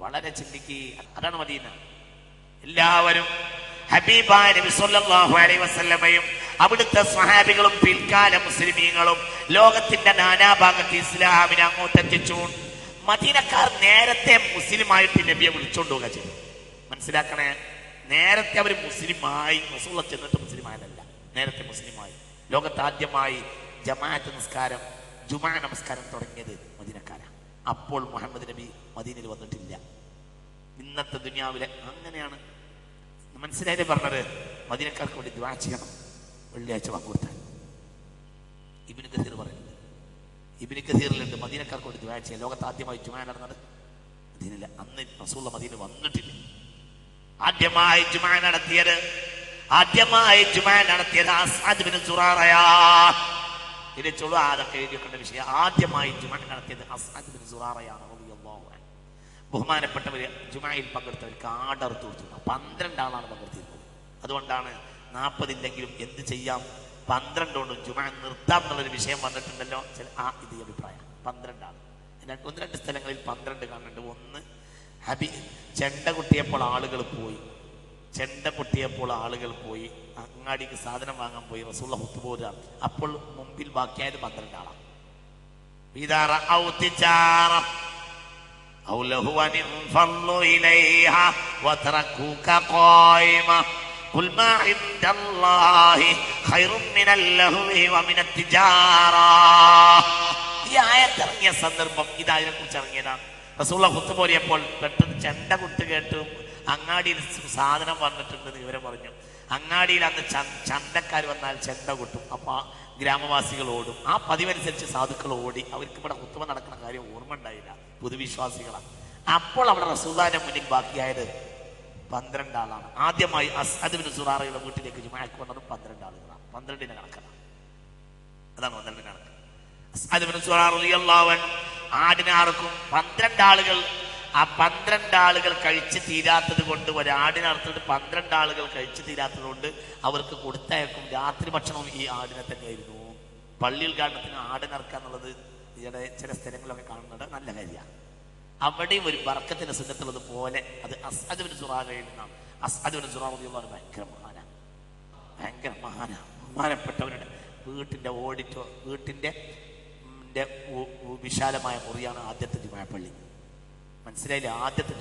വളരെ ചിന്തിക്കുക. അതാണ് മദീന. എല്ലാവരും ഹബീബായ നബി സല്ലല്ലാഹു അലൈഹി വസല്ലമയും അവിടുത്തെ സ്വഹാബികളും പിൽക്കാല മുസ്ലിമീങ്ങളും ലോകത്തിന്റെ നാനാഭാഗത്ത് ഇസ്ലാമിനെ അങ്ങോട്ടെത്തിച്ചു. മദീനക്കാർ നേരത്തെ മുസ്ലിമായിട്ട് നബിയെ വിളിച്ചോണ്ടുക ചെയ്തു. മനസ്സിലാക്കണേ, നേരത്തെ അവർ മുസ്ലിമായി, റസൂലുള്ളാഹി ചെന്നിട്ട് മുസ്ലിമായതല്ല, നേരത്തെ മുസ്ലിമായി. ലോകത്ത് ആദ്യമായി ജമാഅത്ത് നിസ്കാരം, ജുമാ നമസ്കാരം തുടങ്ങിയത് മദീനക്കാരാണ്. അപ്പോൾ മുഹമ്മദ് നബി മദീനയിൽ വന്നിട്ടില്ല. ഇന്നത്തെ ദുനിയാവിലെ അങ്ങനെയാണ്. മനസ്സിലായി പറഞ്ഞത്? മദീനക്കാർക്ക് വേണ്ടി ദുആ ചെയ്യണം, വെള്ളിയാഴ്ച വാങ്ങുകൊടുത്താൽ. ഇബ്നു കസീർ പറയുന്നത്, ഇബ്നു കസീറിലുണ്ട് മദീനക്കാർക്ക് വേണ്ടി ദുആ ചെയ്യാൻ. ലോകത്ത് ആദ്യമായി ജുമാ നടന്നത് മദീനയില്ല. അന്ന് റസൂലുള്ളാഹി മദീന വന്നിട്ടില്ല. ആദ്യമായി ജുമാ നടത്തിയത് അസ്അദ് ബിൻ സുറാറയാ. ഇതിച്ചുള്ളൂ അതൊക്കെ എഴുതിയൊക്കെ വിഷയം. ആദ്യമായി ജുമാ നടത്തിയത് അസ്അദ് ബിൻ സുറാറയാണ് റളിയല്ലാഹു അൻഹു. ബഹുമാനപ്പെട്ടവര് ജുമായിൽ പങ്കെടുത്തവർക്ക് ആടർത്ത് കൊടുത്തു. 12 ആളാണ് പങ്കെടുത്തിരുന്നത്. അതുകൊണ്ടാണ് 40 ഇല്ലെങ്കിലും എന്ത് ചെയ്യാം, 12 കൊണ്ട് ജുമാ നിർത്താം എന്നുള്ളൊരു വിഷയം വന്നിട്ടുണ്ടല്ലോ. ഇത് അഭിപ്രായം 12 ആണ്. 1-2 സ്ഥലങ്ങളിൽ 12 കാണുന്നുണ്ട്. ഒന്ന് ചെണ്ട കൊട്ടിയപ്പോൾ ആളുകൾ പോയി അങ്ങാടിക്ക് സാധനം വാങ്ങാൻ പോയി. റസൂലുള്ളാഹി ഖുതുബ. അപ്പോൾ മുമ്പിൽ ബാക്കിയായത് 12 ആളാണ്. ഈ ആയത്തിറങ്ങിയ സന്ദർഭം ഇതിനെ കുറിച്ച് ഇറങ്ങിയതാണ്. റസൂലുള്ളാഹി ഖുതുബ ഓതിയപ്പോൾ പെട്ടെന്ന് ചെണ്ട കുത്ത് കേട്ടു. അങ്ങാടിയിൽ സാധനം വന്നിട്ടുണ്ടെന്ന് വിവരം പറഞ്ഞു. അങ്ങാടിയിൽ അന്ന് ചന്തക്കാർ വന്നാൽ ചെണ്ട കൊട്ടും. അപ്പൊ ഗ്രാമവാസികൾ ഓടും. ആ പതിവനുസരിച്ച് സാധുക്കൾ ഓടി. അവർക്ക് ഇവിടെ ഖുതുബ നടക്കുന്ന കാര്യം ഓർമ്മ ഉണ്ടായില്ല, പുതുവിശ്വാസികളാണ്. അപ്പോൾ അവിടെ റസൂലുള്ളാഹിന്റെ മുന്നിൽ ബാക്കിയായത് 12 ആളാണ്. ആദ്യമായി അസ്അദ് ബിൻ സുറാറയുടെ വീട്ടിലേക്ക് ജുമാഅക്ക് വന്നത് 12 ആളുകളാണ്. 12ന്റെ കണക്കാണ്. അതാണ് 12 കണക്ക്. അസ്അദ് ബിൻ സുറാറ റളിയല്ലാഹു അൻഹു ആടിനെ അറുക്കും. 12 ആളുകൾ. ആ 12 ആളുകൾ കഴിച്ച് തീരാത്തത് കൊണ്ട്, ഒരാടിനെ അറുത്തിട്ട് 12 ആളുകൾ കഴിച്ച് തീരാത്തത് കൊണ്ട് അവർക്ക് കൊടുത്തയക്കും. രാത്രി ഭക്ഷണവും ഈ ആടിനെ തന്നെയായിരുന്നു. പള്ളിയിൽ ഗാനത്തിന് ആടിനറക്കുക എന്നുള്ളത് ചില സ്ഥലങ്ങളിലൊക്കെ കാണുന്നത് നല്ല കാര്യമാണ്. അവിടെയും ഒരു ബർക്കത്തിന്റെ സുന്നത്തുള്ളത് പോലെ അത് അസ്അദ് ബിൻ സുറാറയിൽ നിന്നാണ്. അസ്അദ് ബിൻ സുറാറ റളിയല്ലാഹു അൻഹു ഭയങ്കര മഹാനാണ്. ബഹുമാനപ്പെട്ടവരുടെ വീട്ടിന്റെ വിശാലമായ മുറിയാണ് ആദ്യത്തെ ജുമാ പള്ളി. മനസ്സിലായില്ലേ? ആദ്യത്തെ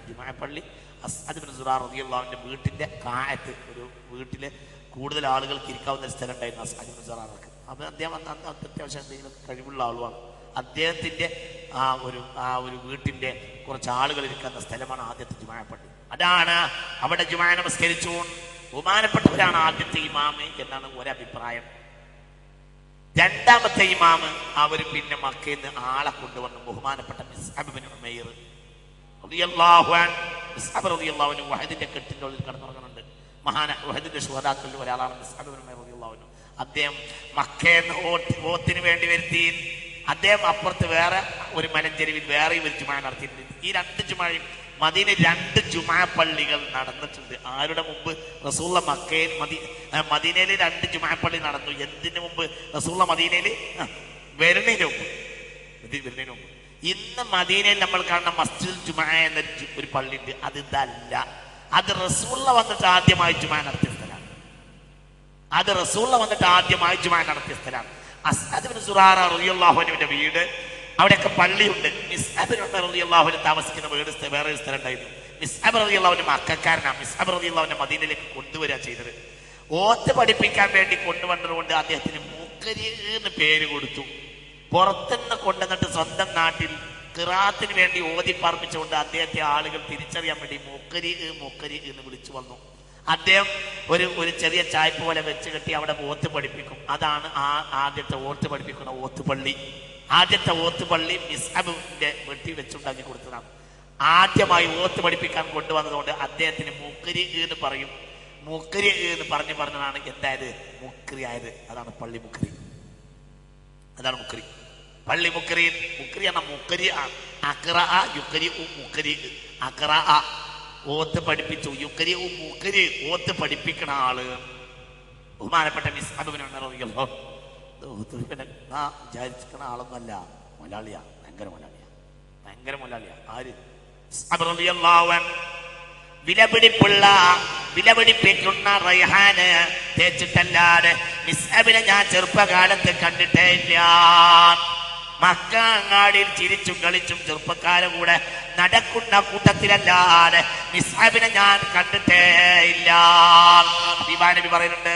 ജുമാ പള്ളി അസ്അദ് ബിൻ സുറാറ റളിയല്ലാഹു അൻഹുവിന്റെ വീട്ടിന്റെ കായത്ത്, ഒരു വീട്ടില് കൂടുതൽ ആളുകൾക്ക് ഇരിക്കാവുന്ന ഒരു സ്ഥലം ഉണ്ടായിരുന്നു അസ്അദ് ബിൻ സുറാറക്ക്. അപ്പൊ അദ്ദേഹം അത്യാവശ്യം എന്തെങ്കിലും കഴിവുള്ള ആളുമാണ്. അദ്ദേഹത്തിന്റെ ആ ഒരു വീട്ടിന്റെ കുറച്ച് ആളുകൾ ഇരിക്കുന്ന സ്ഥലമാണ് ആദ്യത്തെ ജുമാ പള്ളി. അതാണ് അവിടെ ജുമാ നമസ്കരിച്ചു. ബഹുമാനപ്പെട്ടവരാണ് ആദ്യത്തെ ഇമാമ് എന്നാണ് ഒരഭിപ്രായം. രണ്ടാമത്തെ ഇമാമ് അവർ പിന്നെ മക്കയിൽ നിന്ന് ആളെ കൊണ്ടുവന്നു. ബഹുമാനപ്പെട്ട മിസ്അബ് ബിൻ ഉമൈർ റളിയല്ലാഹു അൻഹു. മിസ്അബ് റളിയല്ലാഹു അൻഹു വഹദിന്റെ കെട്ടിന്റെ ഉള്ളിൽ കിടന്നുറങ്ങുന്നുണ്ട്. വഹദിന്റെ ശുഹദാക്കളിൽ ഒരാളാണ് മിസ്അബ് ബിൻ ഉമൈർ റളിയല്ലാഹു അൻഹു. അദ്ദേഹം മക്കയിൽ നിന്ന് ഓത്തിന് വേണ്ടി വരുത്തി. അദ്ദേഹം അപ്പുറത്ത് വേറെ ഒരു മലഞ്ചെരുവിൽ വേറെയും ഒരു ജുമാ നടത്തിയിട്ടുണ്ട്. ഈ 2 ജുമായും മദീനയിൽ 2 ജുമാ പള്ളികൾ നടന്നിട്ടുണ്ട്. ആരുടെ മുമ്പ്? റസൂലുള്ളാഹി മദീനയിൽ 2 ജുമാ പള്ളി നടന്നു. എന്തിനു മുമ്പ്? റസൂലുള്ളാഹി മദീനയിൽ വരുന്നതിന് മുമ്പ്. ഇന്ന് മദീനയിൽ നമ്മൾ കാണുന്ന മസ്ജിദുൽ ജുമാ എന്ന ഒരു പള്ളി ഉണ്ട്. അത് ഇതല്ല. അത് റസൂലുള്ളാഹി വന്നിട്ട് ആദ്യമായി ജുമാ നടത്തിയ സ്ഥലമാണ്. അസ്അദ് ബിൻ സുറാറ റളിയല്ലാഹു അൻഹുവിന്റെ വീട്, അവിടെയൊക്കെ പള്ളിയുണ്ട്. മിസ്അബ് റളിയല്ലാഹു അൻഹു താമസിക്കുന്ന വീട് വേറെ ഒരു സ്ഥലം ഉണ്ടായിരുന്നു. മിസ്അബ് റളിയല്ലാഹു അൻഹു മക്കക്കാരനാണ്. മിസ്അബ് റളിയല്ലാഹു അൻഹു മദീനയിലേക്ക് കൊണ്ടുവരിക ചെയ്തത്. ഓത്ത് പഠിപ്പിക്കാൻ വേണ്ടി കൊണ്ടുവന്നതുകൊണ്ട് അദ്ദേഹത്തിന് മുഖരി എന്ന് പേര് കൊടുത്തു. പുറത്തുനിന്ന് കൊണ്ടുവന്നിട്ട് സ്വന്തം നാട്ടിൽ ഖിറാഅത്തിന് വേണ്ടി ഓതി പറപ്പിച്ചുകൊണ്ട് അദ്ദേഹത്തെ ആളുകൾ തിരിച്ചറിയാൻ വേണ്ടി മുഖരി എന്ന് വിളിച്ചു വന്നു. അദ്ദേഹം ഒരു ചെറിയ ചായ്പ പോലെ വെച്ച് കെട്ടി അവിടെ ഓത്ത് പഠിപ്പിക്കും. അതാണ് ആദ്യത്തെ ഓത്ത് പഠിപ്പിക്കുന്ന ഓത്തുപള്ളി. ആദ്യത്തെ ഓത്തുപള്ളി മിസ്അബിന്റെ വെട്ടി വെച്ചുണ്ടാക്കി കൊടുത്തതാണ്. ആദ്യമായി ഓത്ത് പഠിപ്പിക്കാൻ കൊണ്ടുവന്നതുകൊണ്ട് അദ്ദേഹത്തിന് മുഖരി എന്ന് പറയും. മുഖരി എന്ന് പറഞ്ഞതാണ് എന്തായത്? മുക്രി ആയത്. അതാണ് പള്ളി മുക്രി. അതാണ് മുക്രി. പള്ളി മുക്രി. മുക്രി എന്ന മുക്രി ഓത്ത് പഠിപ്പിച്ചു. യുക്രി മുക്രി ഓത്ത് പഠിപ്പിക്കണ ആള് ബഹുമാനപ്പെട്ട മിസ്അബ് ബിൻ ഉമൈർ റളിയല്ലാഹു വിചാരിച്ചിരിക്കണ ആളൊന്നുമല്ല. മലയാളിയാ, ഭയങ്കര മലയാളിയാ. ആര്? വിലപിടിപ്പിക്കുന്ന റൈഹാന് തേച്ചിട്ടല്ലാതെ മിസ്അബിനെ ഞാൻ ചെറുപ്പകാലത്ത് കണ്ടിട്ടേ ഇല്ല. മക്ക അങ്ങാടിയിൽ ചിരിച്ചും കളിച്ചും ചെറുപ്പക്കാരെ കൂടെ നടക്കുന്ന കൂട്ടത്തിലല്ലാതെ മിസ്അബിനെ ഞാൻ കണ്ടിട്ടേ ഇല്ല. നബി പറയുന്നുണ്ട്,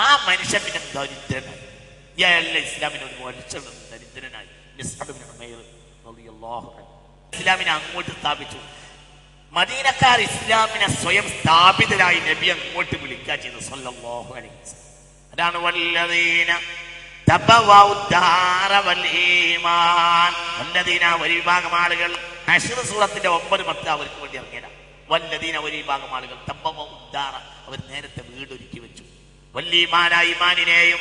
ആ മനുഷ്യൻ പിന്നെ ദരിദ്രനായി. എല്ലാ ഇസ്ലാമിനോട് മനുഷ്യൻ ദരിദ്രനായി. ഇസ്ലാമിനെ അങ്ങോട്ട് സ്ഥാപിച്ചു. മദീനക്കാർ ഇസ്ലാമിനെ സ്വയം സ്ഥാപിതരായി നബി അങ്ങോട്ട് വിളിക്കുക ചെയ്തു സല്ലല്ലാഹു അലൈഹി വസല്ലം. അതാണ് വല്ലദീന തബവഉ ദാര വൽ ഈമാൻ. വല്ലദീന ഒരു വിഭാഗം ആളുകൾ, ഹശ്ർ സൂറത്തിന്റെ 9-10 അവർക്ക് വേണ്ടി ഇറങ്ങിയതാണ്. വല്ലദീന ഒരു വിഭാഗം ആളുകൾ തബവഉ ദാര, അവർ നേരത്തെ വീടൊരുക്കി വെച്ചു. വൽ ഈമാന, ഈമാനിനെയും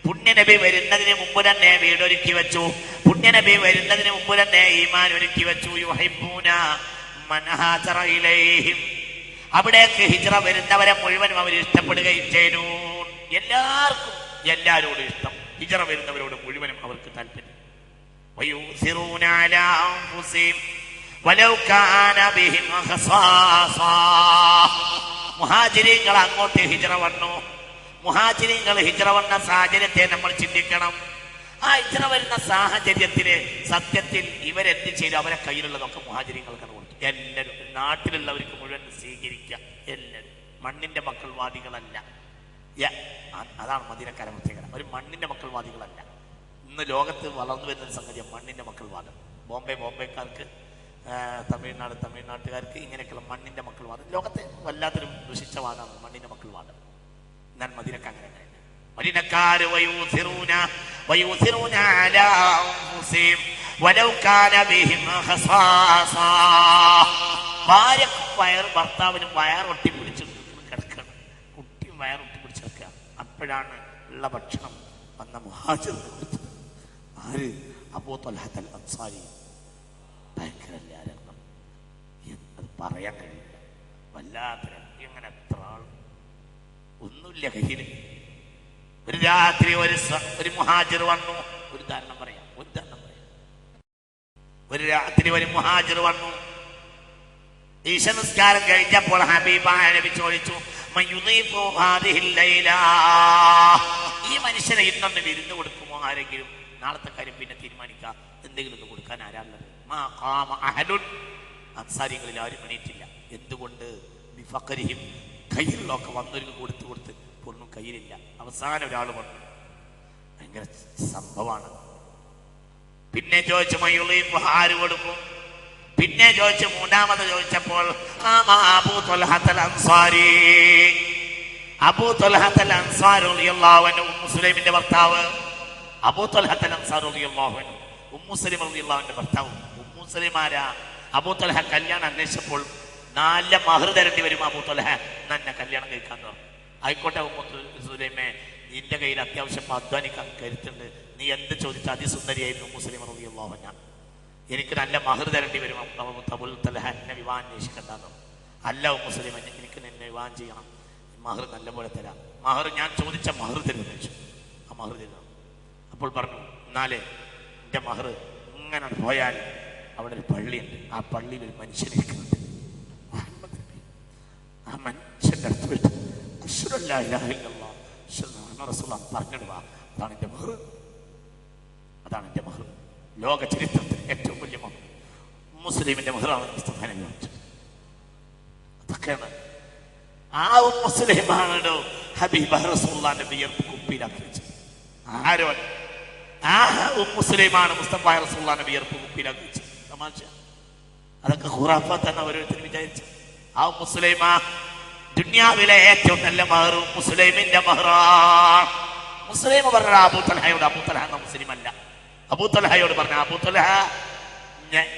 പുണ്യനബി വരുന്നതിന് മുമ്പ് തന്നെ വീടൊരുക്കി വെച്ചു. പുണ്യനബി വരുന്നതിന് മുമ്പ് തന്നെ ഈമാൻ ഒരുക്കി വെച്ചു. യുഹിബ്ബൂന മൻ ഹാജറ ഇലൈഹിം, അവിടേക്ക് ഹിജ്റ വരുന്നവരെ മുഴുവനും അവർ ഇഷ്ടപ്പെടുകയും ചെയ്തു. എല്ലാവർക്കും എല്ലാവരോടും ഇഷ്ടം, ഹിജ്റ വരുന്നവരോട് മുഴുവനും അവർക്ക് താല്പര്യം. വയൂസിറൂന അലാ അൻഫുസിഹിം വലൗ കാന ബിഹിം ഖസാസ. മുഹാജിരീങ്ങൾ അങ്ങോട്ട് ഹിജ്റ വന്നു. മുഹാജിരീങ്ങൾ ഹിജ്റ വന്ന സാഹചര്യത്തെ നമ്മൾ ചിന്തിക്കണം. ആ ഹിജ്റ വരുന്ന സാഹചര്യത്തില് സത്യത്തിൽ ഇവരെന്ത് ചെയ്തു? അവരെ കയ്യിലുള്ളതൊക്കെ മുഹാജിരീങ്ങൾക്കാണ് കൊടുത്തു. എല്ലാവരും നാട്ടിലുള്ളവർക്ക് മുഴുവൻ സ്വീകരിക്കുക. എല്ലാവരും മണ്ണിന്റെ മക്കൾവാദികളല്ല. അതാണ് മദീനക്കാരെ പ്രത്യേകത. അവർ മണ്ണിന്റെ മക്കൾവാദികളല്ല. ഇന്ന് ലോകത്ത് വളർന്നു വരുന്ന സംഗതിയാണ് മണ്ണിന്റെ മക്കൾവാദം. ബോംബെക്കാർക്ക്, തമിഴ്നാട്ടുകാർക്ക് ഇങ്ങനെയൊക്കെയുള്ള മണ്ണിന്റെ മക്കൾവാദം ലോകത്തെ വല്ലാത്തൊരു ദുഷിച്ച വാദമാണ് മണ്ണിന്റെ മക്കൾവാദം. എന്നാൽ മദീനക്കാർ അങ്ങനെ മദീനക്കാർ വയൂസിറൂന അലാ അൻഫുസിഹിം വലൗ കാന ബിഹിം ഖസാസ. ഭർത്താവിനും വയറൊട്ടി പിടിച്ച് കിടക്കണം, കുട്ടിയും വയറൊട്ടി പിടിച്ചെടുക്കുക. അപ്പോഴാണ് ഉള്ള ഭക്ഷണം വന്ന മുഹാജിർ കൊടുത്തത്. ആര്? അബൂ ത്വൽഹത്തുൽ അൻസാരി. ഭയങ്കര രംഗം, അത് പറയാൻ കഴിയില്ല. വല്ലാത്ത ഇങ്ങനെ എത്ര ആൾ, ഒന്നുമില്ല കയ്യിൽ. ഒരു രാത്രി ഒരു മുഹാജിർ വന്നു. ഒരു ഉദാഹരണം പറയാം. ഒരു രാത്രി ഒരു മുഹാജിർ വന്നു. ഈശ നിസ്കാരം കഴിഞ്ഞപ്പോൾ ഹബീബായ നബി ചോദിച്ചു, ഈ മനുഷ്യനെ ഇന്നൊന്ന് വിരുന്ന് കൊടുക്കുമോ ആരെങ്കിലും? നാളത്തെ കാര്യം പിന്നെ തീരുമാനിക്കാം. എന്തെങ്കിലും ഒന്ന് കൊടുക്കാൻ ആരാളുള്ളത്? അൻസാരികളിൽ ആരും എണീറ്റില്ല. എന്തുകൊണ്ട്? ബിഫഖരിഹിം, കയ്യിലുള്ളതൊക്കെ വന്നൊരു കൊടുത്ത് ഒന്നും കയ്യിലില്ല. അവസാനം ഒരാൾ വന്നു. ഭയങ്കര സംഭവമാണ്. പിന്നെ ചോദിച്ചു ആര് കൊടുക്കും? പിന്നെ ചോദിച്ചു. മൂന്നാമത് ചോദിച്ചപ്പോൾ അബൂ ത്വൽഹത്തുൽ അൻസാരി. അബൂ ത്വൽഹത്തുൽ അൻസാരി റളിയല്ലാഹു അൻഹു, ഉമ്മു സുലൈമിന്റെ ഭർത്താവ്. അബൂ ത്വൽഹത്തുൽ അൻസാരി റളിയല്ലാഹു അൻഹു, ഉമ്മു സുലൈം റളിയല്ലാഹു അൻഹുവിന്റെ ഭർത്താവ്. ഉമ്മു സുലൈമാരാ അബൂ ത്വൽഹ കല്യാണം അന്വേഷിച്ചപ്പോൾ നല്ല മഹർ തരേണ്ടി വരും. അബൂ ത്വൽഹ തന്നെ കല്യാണം കഴിക്കാന്ന് പറഞ്ഞു. ആയിക്കോട്ടെ ഉമ്മു സുലൈമേ, നിന്റെ കയ്യിൽ അത്യാവശ്യം അധ്വാനിക്കാൻ കരുത്തുണ്ട്. നീ എന്ത് ചോദിച്ചാൽ അതിസുന്ദരിയായിരുന്നു ഉമ്മു സുലൈം റളിയല്ലാഹു അൻഹ. എനിക്ക് നല്ല മഹർ തരേണ്ടി വരും. അബൂ ത്വൽഹ എന്നെ വിവാഹം അന്വേഷിക്കണ്ടെന്ന്. അല്ല ഉമ്മു സുലൈം, എനിക്ക് നിന്നെ വിവാഹം ചെയ്യണം, മഹർ നല്ലപോലെ തരാം. മഹർ ഞാൻ ചോദിച്ച മഹർ തരുമെന്ന് വെച്ചു. ആ മഹർ തരുന്നു. അപ്പോൾ പറഞ്ഞു, എന്നാലേ എൻ്റെ മഹർ ഇങ്ങനെ പോയാൽ അവിടെ ഒരു പള്ളിയുണ്ട്. ആ പള്ളിയിൽ ഒരു മനുഷ്യനിരിക്കുന്നുണ്ട്. ആ മനുഷ്യൻ്റെ അടുത്ത് പോയിട്ട് അശ്ഹദു അല്ലാ ഇലാഹ ഇല്ലല്ലാഹ് അശ്ഹദു അന്ന റസൂലുള്ളാഹ് പറഞ്ഞിട്ട് വാ. അതാണ് എൻ്റെ മഹർ. അതാണ് എൻ്റെ മഹർ. ലോക ചരിത്രത്തിൽ ഏറ്റവും വലിയ മഹർ മുസ്ലിമിന്റെ മഹറാണ്. അതൊക്കെയാണ്. ആ മുസ്ലിമാണോ ഹബീബ് റസൂലുള്ളാഹിന്റെ വിയർപ്പ് കുപ്പിയിലാക്കി വെച്ചത്. ആരോ ആ മുസ്ലിമാണ് മുസ്തഫ റസൂലുള്ളാഹിന്റെ വിയർപ്പ് കുപ്പിയിലാക്കി വെച്ചത്. തമാശ. അതൊക്കെ ഖുറാഫാത്താണ് ഓരോരുത്തരും വിചാരിച്ചു. ആ മുസ്ലിമാ ദുനിയാവിലെ ഏറ്റവും നല്ല മഹർ മുസ്ലിമിന്റെ മഹറാണ്. മുസ്ലിം പറഞ്ഞ അബൂ ത്വൽഹയോട്, അബൂ ത്വൽഹ എന്ന മുസ്ലിം അല്ല, അബൂ ത്വൽഹയോട് പറഞ്ഞ, അബൂ ത്വൽഹ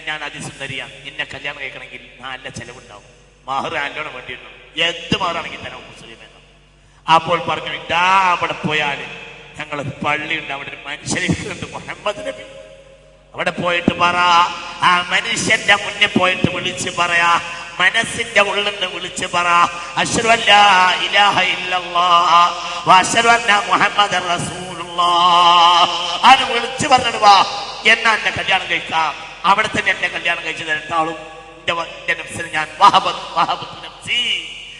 ഞാൻ അതിസുന്ദരിയാണ്, നിന്നെ കല്യാണം കഴിക്കണമെങ്കിൽ നല്ല ചെലവുണ്ടാവും, മഹർ ആന്റോണ് വേണ്ടിയിരുന്നു, എന്ത് മഹറാണെങ്കിൽ തന്നെ മുസ്ലിം എന്ന്. അപ്പോൾ പറഞ്ഞു, ഇതാ അവിടെ പോയാൽ ഞങ്ങളൊരു പള്ളിയുണ്ട്, അവിടെ ഒരു മനുഷ്യനുണ്ട് മുഹമ്മദ് നബി. അവിടെ പോയിട്ട് പറ, ആ മനുഷ്യന്റെ മുന്നിൽ പോയിട്ട് വിളിച്ച് പറയാ, മനസ്സിന്റെ ഉള്ളിൽ നിന്ന് വിളിച്ച് പറ, അശ്ഹദു അല്ലാ ഇലാഹ ഇല്ലല്ലാഹ് വ അശ്ഹദു അന്ന മുഹമ്മദർ റസൂലുള്ളാഹ്. അത് വിളിച്ച് പറഞ്ഞിട്ട് വാ, എന്നാ എന്നെ കല്യാണം കഴിക്കാം. അവിടെ തന്നെ എന്നെ കല്യാണം കഴിച്ചത് രണ്ടാളും എന്റെ നഫ്സിന് ഞാൻ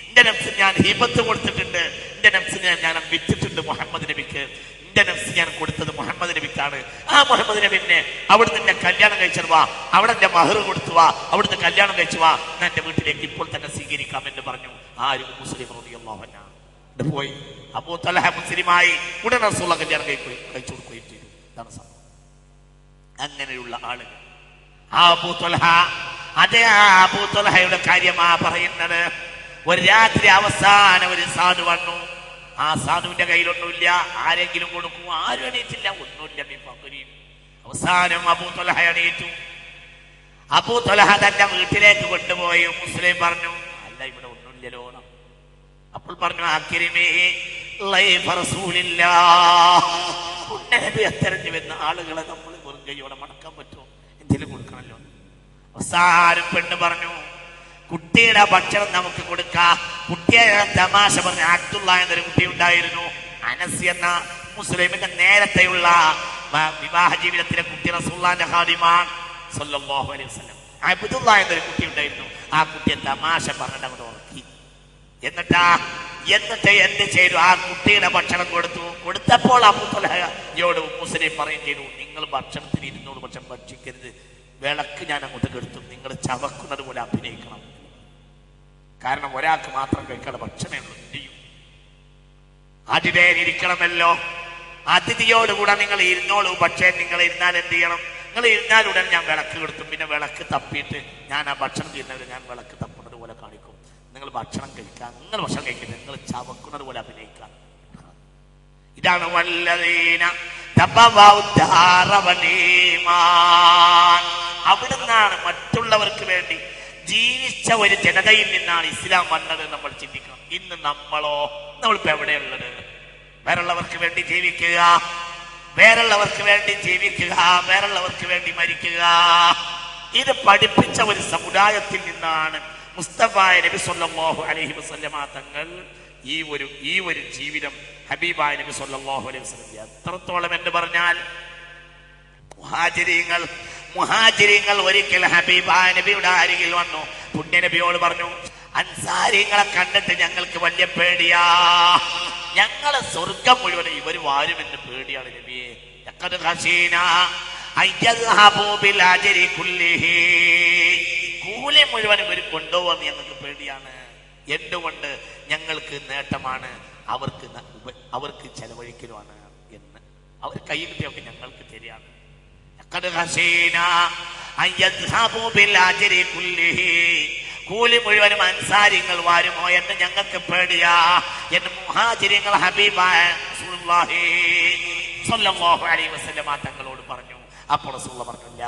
എന്റെ നഫ്സിന് ഞാൻ ഹിബത്ത് കൊടുത്തിട്ടുണ്ട്, എന്റെ നഫ്സിനെ ഞാൻ വിറ്റിട്ടുണ്ട് മുഹമ്മദ് നബിക്ക്. എന്റെ നഫ്സ് ഞാൻ കൊടുത്തത് മുഹമ്മദ് നബിക്കാണ്. ആ മുഹമ്മദ് നബിനെ അവിടുന്ന് എന്നെ കല്യാണം കഴിച്ചു വാ, അവിടെ എന്റെ മഹർ കൊടുത്തു വാ, അവിടുന്ന് കല്യാണം കഴിച്ചു വാ, ഞാൻ എന്റെ വീട്ടിലേക്ക് ഇപ്പോൾ തന്നെ സ്വീകരിക്കാം എന്ന് പറഞ്ഞു. ആരും മുസ്ലിം റളിയല്ലാഹു അൻഹു പോയി. അബൂ തൽഹ മുസ്ലിമായി ഉടനെ റസൂലുള്ളാഹി കല്യാണം കഴിച്ചു കൊടുക്കുകയും ചെയ്തു. ഇതാണ് സംഭവം. അങ്ങനെയുള്ള ആളുകൾ അബൂ തൽഹ, അതേ അബൂ തൽഹയുടെ കാര്യമാ പറയുന്നത്. ഒരു രാത്രി അവസാനം ഒരു സാധു വന്നു. ആ സാധുവിന്റെ കയ്യിലൊന്നുമില്ല, ആരെങ്കിലും കൊടുക്കും, ആരും എണീറ്റില്ല, ഒന്നുമില്ല. അവസാനം അബൂ തൽഹ എണീറ്റു. അബൂ തൽഹ തന്റെ വീട്ടിലേക്ക് കൊണ്ടുപോയി. മുസ്ലിം പറഞ്ഞു, അല്ല ഇവിടെ ഒന്നുമില്ലല്ലോ. അപ്പോൾ പറഞ്ഞു, തെരഞ്ഞു വരുന്ന ആളുകളെ നമ്മൾ വെറും കൈയോടെ മടക്കാൻ പറ്റുമോ? എന്തെങ്കിലും കൊടുക്കണല്ലോ. അവസാനം പെണ്ണ് പറഞ്ഞു, കുട്ടിയുടെ ഭക്ഷണം നമുക്ക് കൊടുക്കാം. കുട്ടിയെ തമാശ പറഞ്ഞ അബ്ദുള്ള എന്നൊരു കുട്ടി ഉണ്ടായിരുന്നു. അനസ് എന്ന മുസ്ലിമിന്റെ നേരത്തെയുള്ള വിവാഹ ജീവിതത്തിലെ കുട്ടി റസൂലുള്ളാഹിന്റെ ഖാദിമാൻ സ്വല്ലല്ലാഹു അലൈഹി വസല്ലം. അബ്ദുള്ള എന്നൊരു കുട്ടി ഉണ്ടായിരുന്നു. ആ കുട്ടിയെ തമാശ പറഞ്ഞിട്ട് അങ്ങോട്ട് ഉറക്കി. എന്നിട്ട് എന്ത് ചെയ്തു? ആ കുട്ടിയുടെ ഭക്ഷണം കൊടുത്തു. കൊടുത്തപ്പോൾ അബൂ തൽഹയോട് മുസ്ലിം പറയുകയും ചെയ്തു, നിങ്ങൾ ഭക്ഷണത്തിന് 200 ഭക്ഷണം ഭക്ഷിക്കരുത്, വിളക്ക് ഞാൻ അങ്ങോട്ട് കെടുത്തും, നിങ്ങൾ ചവക്കുന്നത് പോലെ അഭിനയിക്കണം. കാരണം ഒരാൾക്ക് മാത്രം കഴിക്കാനുള്ള ഭക്ഷണമേ ഉള്ളൂ. അതിഥേരിക്കണമല്ലോ, അതിഥിയോടുകൂടെ നിങ്ങൾ ഇരുന്നോളൂ. പക്ഷേ നിങ്ങൾ ഇരുന്നാൽ എന്ത് ചെയ്യണം? നിങ്ങൾ ഇരുന്നാലുടൻ ഞാൻ വിളക്ക് കെടുത്തും. പിന്നെ വിളക്ക് തപ്പിയിട്ട് ഞാൻ ആ ഭക്ഷണം ചെയ്യുന്നവരെ ഞാൻ വിളക്ക് തപ്പുന്നത് പോലെ കാണിക്കും. നിങ്ങൾ ഭക്ഷണം കഴിക്കാൻ, നിങ്ങൾ ഭക്ഷണം കഴിക്കുന്നത് നിങ്ങൾ ചവക്കുന്നത് പോലെ അഭിനയിക്കാം. ഇതാണ് വല്ലദീന അവിടുന്നാണ് മറ്റുള്ളവർക്ക് വേണ്ടി ജീവിച്ച ഒരു ജനതയിൽ നിന്നാണ് ഇസ്ലാം വന്നത്. നമ്മൾ ചിന്തിക്കണം. ഇന്ന് നമ്മളിപ്പോ എവിടെയുള്ളത്? വേറുള്ളവർക്ക് വേണ്ടി ജീവിക്കുക, വേറുള്ളവർക്ക് വേണ്ടി ജീവിക്കുക, വേറുള്ളവർക്ക് വേണ്ടി മരിക്കുക. ഇത് പഠിപ്പിച്ച ഒരു സമുദായത്തിൽ നിന്നാണ് മുസ്തഫ നബി സല്ലല്ലാഹു അലൈഹി വസല്ലമ തങ്ങൾ ഈ ഒരു ജീവിതം ഹബീബായ നബി സല്ലല്ലാഹു അലൈഹി വസല്ലം എത്രത്തോളം എന്ന് പറഞ്ഞാൽ, മുഹാജിരീങ്ങൾ ഒരിക്കൽ ഹബീബായ നബിയുടെ അരികിൽ വന്നു. പുണ്യ നബിയോട് പറഞ്ഞു, അൻസാരിങ്ങളെ കണ്ടിട്ട് ഞങ്ങൾക്ക് വലിയ പേടിയാ, ഞങ്ങളെ സ്വർഗം മുഴുവൻ ഇവർ വാരുമെന്ന് പേടിയാണ് നബിയെ. കൂലി മുഴുവൻ ഇവർ കൊണ്ടുപോകുന്ന ഞങ്ങൾക്ക് പേടിയാണ്. എന്തുകൊണ്ട്? ഞങ്ങൾക്ക് നേട്ടമാണ്, അവർക്ക് ചെലവഴിക്കലുമാണ് എന്ന്. അവർ കൈ കിട്ടിയൊക്കെ ഞങ്ങൾക്ക് ശരിയാണ്. കൂലി മുഴുവനും അൻസാരിങ്ങൾ വാരുമോ എന്ന് ഞങ്ങൾക്ക് പേടിയാ എന്ന് മുഹാജിരിങ്ങൾ ഹബീബായ റസൂലുള്ളാഹി സ്വല്ലല്ലാഹു അലൈഹി വസല്ലമ തങ്ങളോട് പറഞ്ഞു. അപ്പോൾ റസൂലുള്ളാഹി പറഞ്ഞില്ല,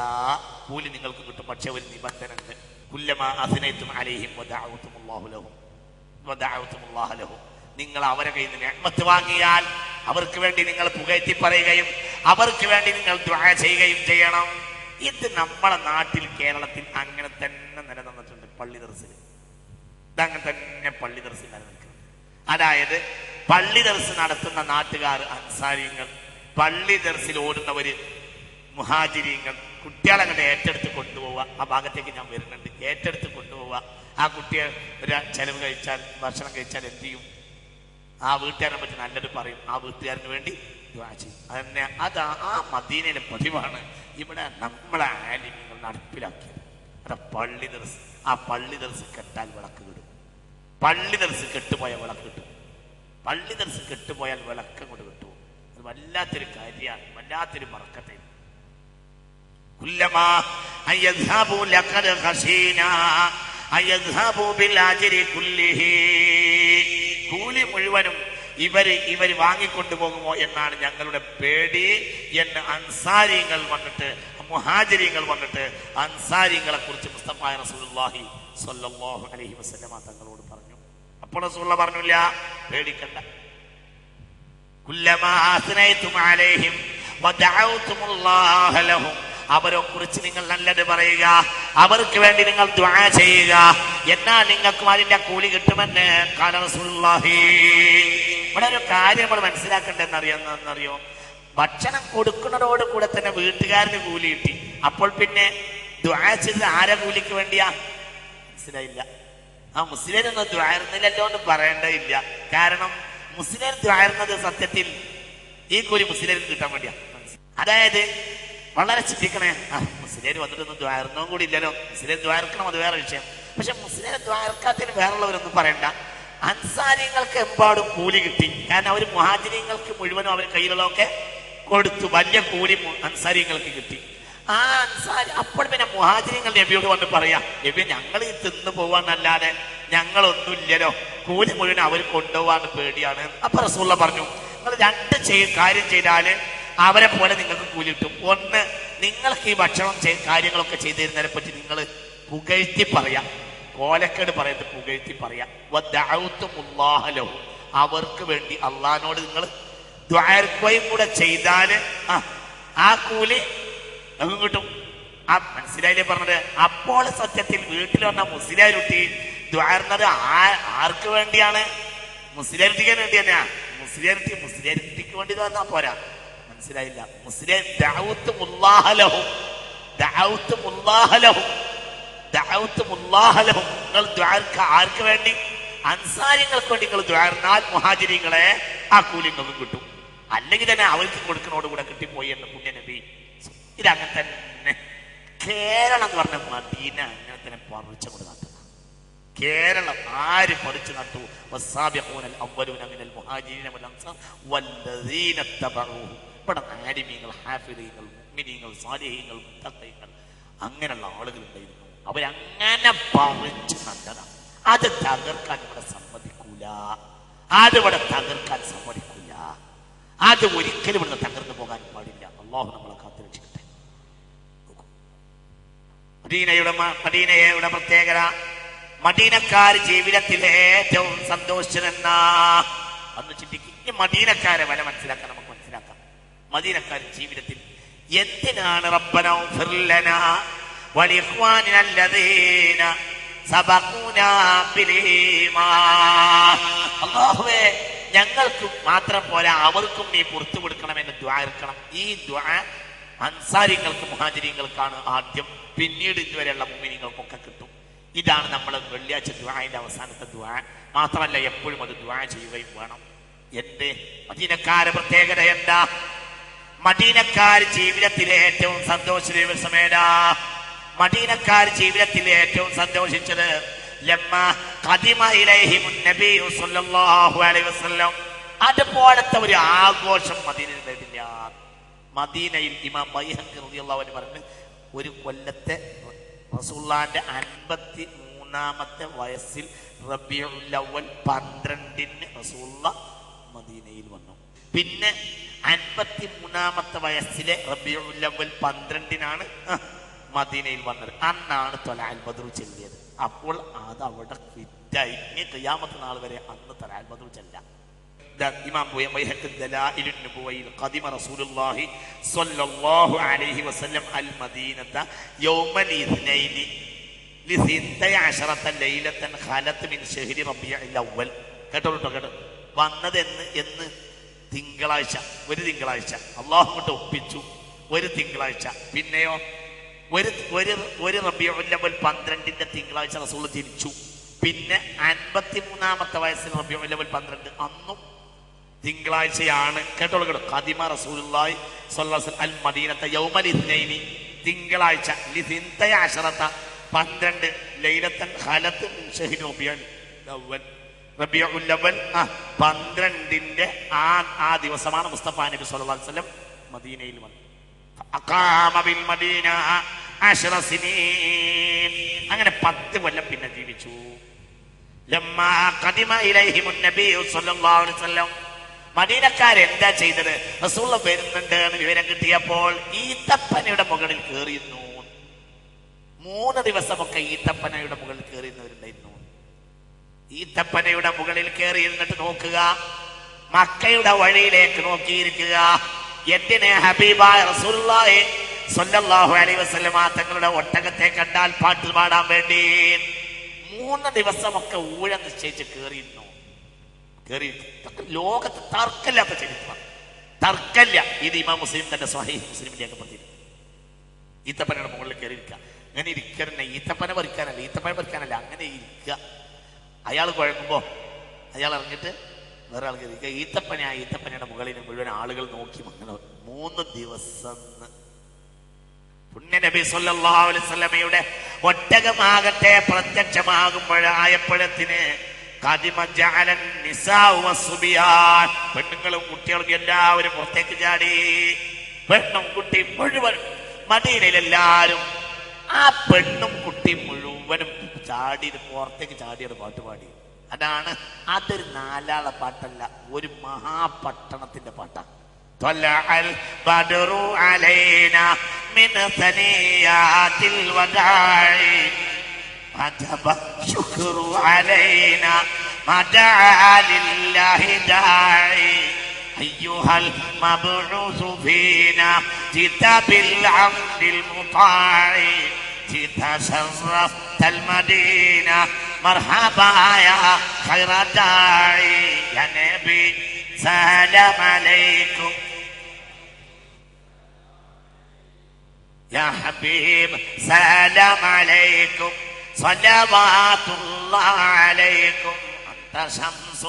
കൂലി നിങ്ങൾക്ക് കിട്ടും, പക്ഷെ ഒരു നിബന്ധന ഉണ്ട്. കുല്ലമാ അസ്നൈതും അലൈഹിം വദഅഉതുമുല്ലാഹു ലഹും. നിങ്ങൾ അവരെ കയ്യിൽ നിന്ന് നിഅമത്ത് വാങ്ങിയാൽ അവർക്ക് വേണ്ടി നിങ്ങൾ പുകഴ്ത്തി പറയുകയും അവർക്ക് വേണ്ടി നിങ്ങൾ ദുആ ചെയ്യുകയും ചെയ്യണം. ഇത് നമ്മളെ നാട്ടിൽ കേരളത്തിൽ അങ്ങനെ തന്നെ നിലനിന്നിട്ടുണ്ട്. പള്ളി ദർസിൽ ഇതങ്ങനെ തന്നെ പള്ളി ദർസിൽ നിലനിൽക്കുന്നത്. അതായത് പള്ളി ദർസ് നടത്തുന്ന നാട്ടുകാർ അൻസാരിങ്ങൾ, പള്ളി ദർസിൽ ഓടുന്നവര് മുഹാജിരീങ്ങൾ, കുട്ടികളെ അങ്ങോട്ട് ഏറ്റെടുത്ത് കൊണ്ടുപോവുക. ആ ഭാഗത്തേക്ക് ഞാൻ വരുന്നുണ്ട്. ഏറ്റെടുത്ത് കൊണ്ടുപോവുക. ആ കുട്ടിയെ ഒരു ചെലവ് കഴിച്ചാൽ, ഭക്ഷണം കഴിച്ചാൽ എന്ത് ചെയ്യും? ആ വീട്ടുകാരനെ പറ്റി നല്ലത് പറയും, ആ വീട്ടുകാരന് വേണ്ടി ദുആ ചെയ്യും. അതന്നെ ആ മദീനയിലെ പതിവാണ് ഇവിടെ നമ്മളെ ആലിമീങ്ങൾ നടപ്പിലാക്കിയത്. അതാ പള്ളി ദർസ്. ആ പള്ളി ദർസ് കെട്ടാൽ വിളക്ക് കിട്ടും. പള്ളി ദർസ് കെട്ടുപോയാൽ വിളക്ക് കിട്ടും. പള്ളി ദർസ് കെട്ടുപോയാൽ വിളക്കം കൊണ്ട് കിട്ടും. അത് വല്ലാത്തൊരു കാര്യമാണ്, വല്ലാത്തൊരു ബർക്കത്ത്. കുല്ലമാ അയദ്ഹബു ലഖദ് ഖശീനാ അയദ്ഹബു ബിൽ അജ്രി കുല്ലിഹി. കൂലി മുഴുവനും ഇവർ വാങ്ങിക്കൊണ്ടുപോകുമോ എന്നാണ് ഞങ്ങളുടെ പേടി എന്ന് അൻസാരിങ്ങൾ വന്നിട്ട്, മുഹാജിരീങ്ങൾ വന്നിട്ട് അൻസാരിങ്ങളെ കുറിച്ച് മുസ്തഫ റസൂലുള്ളാഹി സ്വല്ലല്ലാഹു അലൈഹി വസല്ലമ തങ്ങളോട് പറഞ്ഞു. അപ്പോൾ റസൂലുള്ളാഹി പറഞ്ഞില്ല, പേടിക്കണ്ട. കുല്ലമാ അസ്നൈതും അലൈഹിം വദഅഉതുമുല്ലാഹ ലഹും. അവരെ കുറിച്ച് നിങ്ങൾ നല്ലത് പറയുക, അവർക്ക് വേണ്ടി നിങ്ങൾ ദുആ ചെയ്യുക, എന്നാൽ നിങ്ങൾക്കും അതിന്റെ കൂലി കിട്ടുമെന്ന് ഖാല റസൂലുള്ളാഹി. ഇവിടെ ഒരു കാര്യം നമ്മൾ മനസ്സിലാക്കേണ്ടതെന്നറിയോ? ഭക്ഷണം കൊടുക്കുന്നതോട് കൂടെ തന്നെ വീട്ടുകാരന് കൂലി കിട്ടി. അപ്പോൾ പിന്നെ ദുആ ചെയ്ത് ആരെ കൂലിക്ക് വേണ്ടിയാ? മനസ്സിലായില്ല. ആ മുസ്ലിമൊന്നും ദ്വാരുന്നില്ലല്ലോ എന്ന് പറയേണ്ടതില്ല. കാരണം മുസ്ലിം ദ്വാരുന്നത് സത്യത്തിൽ ഈ കൂലി മുസ്ലിം കിട്ടാൻ വേണ്ടിയാ. അതായത് വളരെ ചിന്തിക്കണേ, മുസ്ലിം വന്നിട്ടൊന്നും ദ്വാരുന്നതും കൂടി ഇല്ലല്ലോ. മുസ്ലിം ദ്വാരക്കണം, അത് വേറെ വിഷയം. പക്ഷെ മുസ്ലിം ദ്വാരക്കാത്തിന് വേറുള്ളവരൊന്നും പറയണ്ട. അൻസാരിങ്ങൾക്ക് എമ്പാടും കൂലി കിട്ടി. കാരണം അവർ മുഹാജിരിങ്ങൾക്ക് മുഴുവനും അവർ കയ്യിലുള്ളതൊക്കെ കൊടുത്തു. വലിയ കൂലി അൻസാരിങ്ങൾക്ക് കിട്ടി. ആ അൻസാരി അപ്പോൾ പിന്നെ മുഹാജിരിങ്ങൾ നബിയോട് വന്ന് പറയാം, നബി ഞങ്ങൾ ഈ തിന്നു പോവാന്നല്ലാതെ ഞങ്ങളൊന്നുമില്ലല്ലോ, കൂലി മുഴുവൻ അവർ കൊണ്ടുപോവാന്ന് പേടിയാണ്. അപ്പൊ റസൂലുള്ള പറഞ്ഞു, നിങ്ങൾ രണ്ട് കാര്യം ചെയ്താല് അവരെ പോലെ നിങ്ങൾക്ക് കൂലി കിട്ടും. ഒന്ന്, നിങ്ങൾക്ക് ഈ ഭക്ഷണം കാര്യങ്ങളൊക്കെ ചെയ്തു തരുന്നതിനെ പറ്റി നിങ്ങൾ പുകഴ്ത്തി പറയാം, കോലക്കേട് പറയത്ത് പുകഴ്ത്തി പറയാം. അവർക്ക് വേണ്ടി അള്ളാഹിനോട് നിങ്ങൾ ദ്വാരക്കുകയും കൂടെ ചെയ്താല് ആ കൂലി നമുക്ക് കിട്ടും. ആ മനസ്സിലായില്ലേ പറഞ്ഞത്? അപ്പോൾ സത്യത്തിൽ വീട്ടിൽ വന്ന മുസ്ലിയാരുട്ടി ദ്വാരുന്നത് ആർക്ക് വേണ്ടിയാണ്? മുസ്ലിയാരുട്ടിക്ക് വേണ്ടി തന്നെയാ. മുസ്ലിയാരുട്ടിക്ക് വേണ്ടി വന്നാ പോരാ. മനസ്സിലായില്ല? മുസ്ലിം നിങ്ങൾ ആർക്ക് വേണ്ടി? അൻസാരിങ്ങൾക്ക് വേണ്ടി നിങ്ങൾ ദ്വാരുന്നാൽ മുഹാജിരിങ്ങളെ ആ കൂലി നിങ്ങൾക്ക് കിട്ടും. അല്ലെങ്കിൽ തന്നെ അവർക്ക് കൊടുക്കുന്നതോടുകൂടെ കിട്ടിപ്പോയി എന്ന് പുണ്യ നബി. ഇതങ്ങനെ തന്നെ. കേരളം എന്ന് പറഞ്ഞ മദീന അങ്ങനെ തന്നെ പറിച്ചുകൊണ്ട് നട്ടു. കേരളം ആര് പറിച്ചു നട്ടു? ഇവിടെ ആലിമീങ്ങൾ, ഹാഫിളീങ്ങൾ, മുഅ്മിനീങ്ങൾ, സാലിഹീങ്ങൾ, മുത്തഖീങ്ങൾ അങ്ങനെയുള്ള ആളുകൾ ഉണ്ടായിരുന്നു. അവരങ്ങനെ പറിച്ചു നട്ടതാണ്. അത് തകർക്കാൻ ഇവിടെ സമ്മതിക്കൂല. അതിവിടെ തകർക്കാൻ സമ്മതിക്കൂല. അത് ഒരിക്കലും ഇവിടുന്ന് തകർന്നു പോകാൻ പാടില്ല. അല്ലാഹു നമ്മളെ കാത്തു രക്ഷിക്കട്ടെ. മദീനയുടെ പ്രത്യേകത, മദീനക്കാർ ജീവിതത്തിലെ ഏറ്റവും സന്തോഷമെന്ന അന്ന് ചിന്തിക്കും. ഈ മദീനക്കാരെ വില മനസ്സിലാക്കാൻ നമുക്ക് മനസ്സിലാക്കാം. മദീനക്കാർ ജീവിതത്തിൽ എന്തിനാണ് റബ്ബനാ ഉഗ്ഫിർ ലനാ വലിഇഖ്വാനിന അല്ലദീന സബഖൂനാ ബിൽ ഈമാൻ, അല്ലാഹുവേ ഞങ്ങൾക്ക് മാത്രം പോലെ അവർക്കും നീ പുറത്തു കൊടുക്കണമെന്ന് ദുആ ഇറക്കണം. ഈ ദുആ അൻസാരിങ്ങൾക്ക് മുഹാജിരിങ്ങൾക്കാണ് ആദ്യം, പിന്നീട് ഇതുവരെയുള്ള മുഅ്മിനീങ്ങൾക്കൊക്കെ കിട്ടും. ഇതാണ് നമ്മൾ വെള്ളിയാഴ്ച ദുആന്റെ അവസാനത്തെ ദുആ. മാത്രമല്ല എപ്പോഴും അത് ദുആ ചെയ്യുകയും വേണം. എന്റെ മദീനക്കാരുടെ പ്രത്യേകത എന്താ? മദീനക്കാർ ജീവിതത്തിലെ ഏറ്റവും സന്തോഷിച്ച ദിവസമേതാ? മദീനക്കാർ ജീവിതത്തിലെ ഏറ്റവും സന്തോഷിച്ചത് ലമ്മാ ഖദിമ ഇലൈഹിമുൻ നബി സ്വല്ലല്ലാഹു അലൈഹി വസല്ലം. അതുപോലത്തെ ഒരു ആഘോഷം മദീനയിൽ ഉണ്ടായിട്ടില്ല. മദീനയിൽ ഇമാം ബൈഹഖി റളിയല്ലാഹു അൻഹു പറഞ്ഞു, ഒരു കൊല്ലത്തെ റസൂലുള്ളാഹിന്റെ 53-ാമത്തെ വയസ്സിൽ റബീഉൽ അവ്വൽ 12-ന് റസൂലുള്ളാഹ് മദീനയിൽ വന്നു. പിന്നെ 53-ാമത്തെ വയസ്സിലെ റബീഉൽ അവ്വൽ 12-നാണ് മദീനയിൽ വന്നത്. അന്നാണ് ത്വലഅൽ ബദ്ർ ചൊല്ലിയത്. അപ്പോൾ അത് അവിടെ ഫിറ്റായി. ഇനി ഖിയാമത്ത് നാൾ വരെ അന്ന് ത്വലഅൽ ബദ്ർ ചൊല്ലാം. ഇമാം ബൈഹഖി ദലായിലുൻ നുബുവയിൽ ഖദിമ റസൂലുള്ളാഹി സ്വല്ലല്ലാഹു അലൈഹി വസല്ലം അൽ മദീനത യൗമൽ ഇത്നൈനി ലിസിത്തഅശറത ലൈലതൻ ഖലത് മിൻ ശഹ്രി റബീഉൽ അവ്വൽ. കേട്ടോ വന്നത് എന്ന് തിങ്കളാഴ്ച, ഒരു തിങ്കളാഴ്ച അല്ലാഹു കൊണ്ട് ഒപ്പിച്ചു. ഒരു തിങ്കളാഴ്ച. പിന്നെയോ ഒരു റബീഉൽ അവ്വൽ 12-ന്റെ തിങ്കളാഴ്ച റസൂൽ ജനിച്ചു. പിന്നെ 53-ാമത്തെ വയസ്സിൽ റബീഉൽ അവ്വൽ 12 അന്നും തിങ്കളാഴ്ചയാണ്. കേട്ടോളൂ. ഖദിമ റസൂലുള്ളാഹി സ്വല്ലല്ലാഹു അലൈഹി വസല്ലം അൽ മദീനത യൗമൽ ഇത്നൈനി തിങ്കളാഴ്ച ലിസിത്തഅശറത 12 ലൈലത്തൻ ഖലത് മിൻ ശഹ്രി റബീഉൽ അവ്വൽ. റബീഉൽ അവ്വൽ 12-ന്റെ ആ ദിവസമാണ് മുസ്തഫ നബി സ്വല്ലല്ലാഹു അലൈഹി വസല്ലം മദീനയിൽ വന്നത്. അഖാമ ബിൽ മദീന 10 സിനീൻ. അങ്ങനെ 10 കൊല്ലം പിന്നെ ജീവിച്ചു. ലമ്മാ ഖദിമ ഇലൈഹിമുൻ നബി സ്വല്ലല്ലാഹു അലൈഹി വസല്ലം. മദീനക്കാരെന്താ ചെയ്തത്? റസൂൽ വരുന്നുണ്ട് എന്ന് വിവരം കിട്ടിയപ്പോൾ ഈത്തപ്പനയുടെ മുകളിൽ കയറിയിരുന്നു. 3 ദിവസമൊക്കെ ഈത്തപ്പനയുടെ മുകളിൽ കയറിയിരുന്നവരുണ്ടായിരുന്നു. ഈത്തപ്പനയുടെ മുകളിൽ കയറിയിരുന്നിട്ട് നോക്കുക, മക്കയുടെ വഴിയിലേക്ക് നോക്കിയിരിക്കുക. എന്തിനെ? ഹബീബായ റസൂലുള്ളാഹി സ്വല്ലല്ലാഹു അലൈഹി വസല്ലം തങ്ങളുടെ ഒട്ടകത്തെ കണ്ടാൽ പാട്ട് പാടാൻ വേണ്ടി 3 ദിവസമൊക്കെ ഊഴ നിശ്ചയിച്ച് കയറിയിരുന്നു. ലോകത്ത് തർക്കമില്ലാത്ത ചരിത്രം, തർക്കമില്ല. ഇത് ഇമാം മുസ്ലിം തന്റെ സ്വഹീഹ് മുസ്ലിമിലേക്ക് പറഞ്ഞിരുന്നു. ഈത്തപ്പനയുടെ മുകളിൽ കയറിയിരിക്കുക. അങ്ങനെ ഇരിക്കണേ, ഈത്തപ്പന പറിക്കാനല്ല, അങ്ങനെ ഇരിക്കുക. അയാൾ കുഴങ്ങുമ്പോ അയാൾ ഇറങ്ങിയിട്ട് വേറെ ആൾക്ക് ഇരിക്കുക. ഈത്തപ്പനയുടെ മുകളിൽ മുഴുവൻ ആളുകൾ നോക്കി അങ്ങനെ 3 ദിവസം. പുണ്യ നബി സല്ലല്ലാഹു അലൈഹി വസല്ലമയുടെ ഒട്ടകമാകട്ടെ പ്രത്യക്ഷമാകുമ്പോഴായപ്പോഴത്തിന് പെണ്ണുങ്ങളും കുട്ടികളും എല്ലാവരും പുറത്തേക്ക് ചാടി. പെണ്ണും കുട്ടി മുഴുവൻ മദീനയിലെല്ലാരും ആ പെണ്ണും കുട്ടി മുഴുവനും ചാടി പുറത്തേക്ക് ചാടിയാണ് പാട്ടുപാടി. അതൊരു നാലാളെ പാട്ടല്ല, ഒരു മഹാപട്ടണത്തിന്റെ പാട്ടാണ്. طلع البدر علينا من ثنيات الوداع وجب الشكر علينا ما دعا لله داعي أيها المبعوث فينا جئت بالعبد المطاع جئت شرفت المدينة مرحبا يا خير داعي يا نبي سلام عليكم يا حبيب سلام عليكم صلوات الله عليكم أنت شمس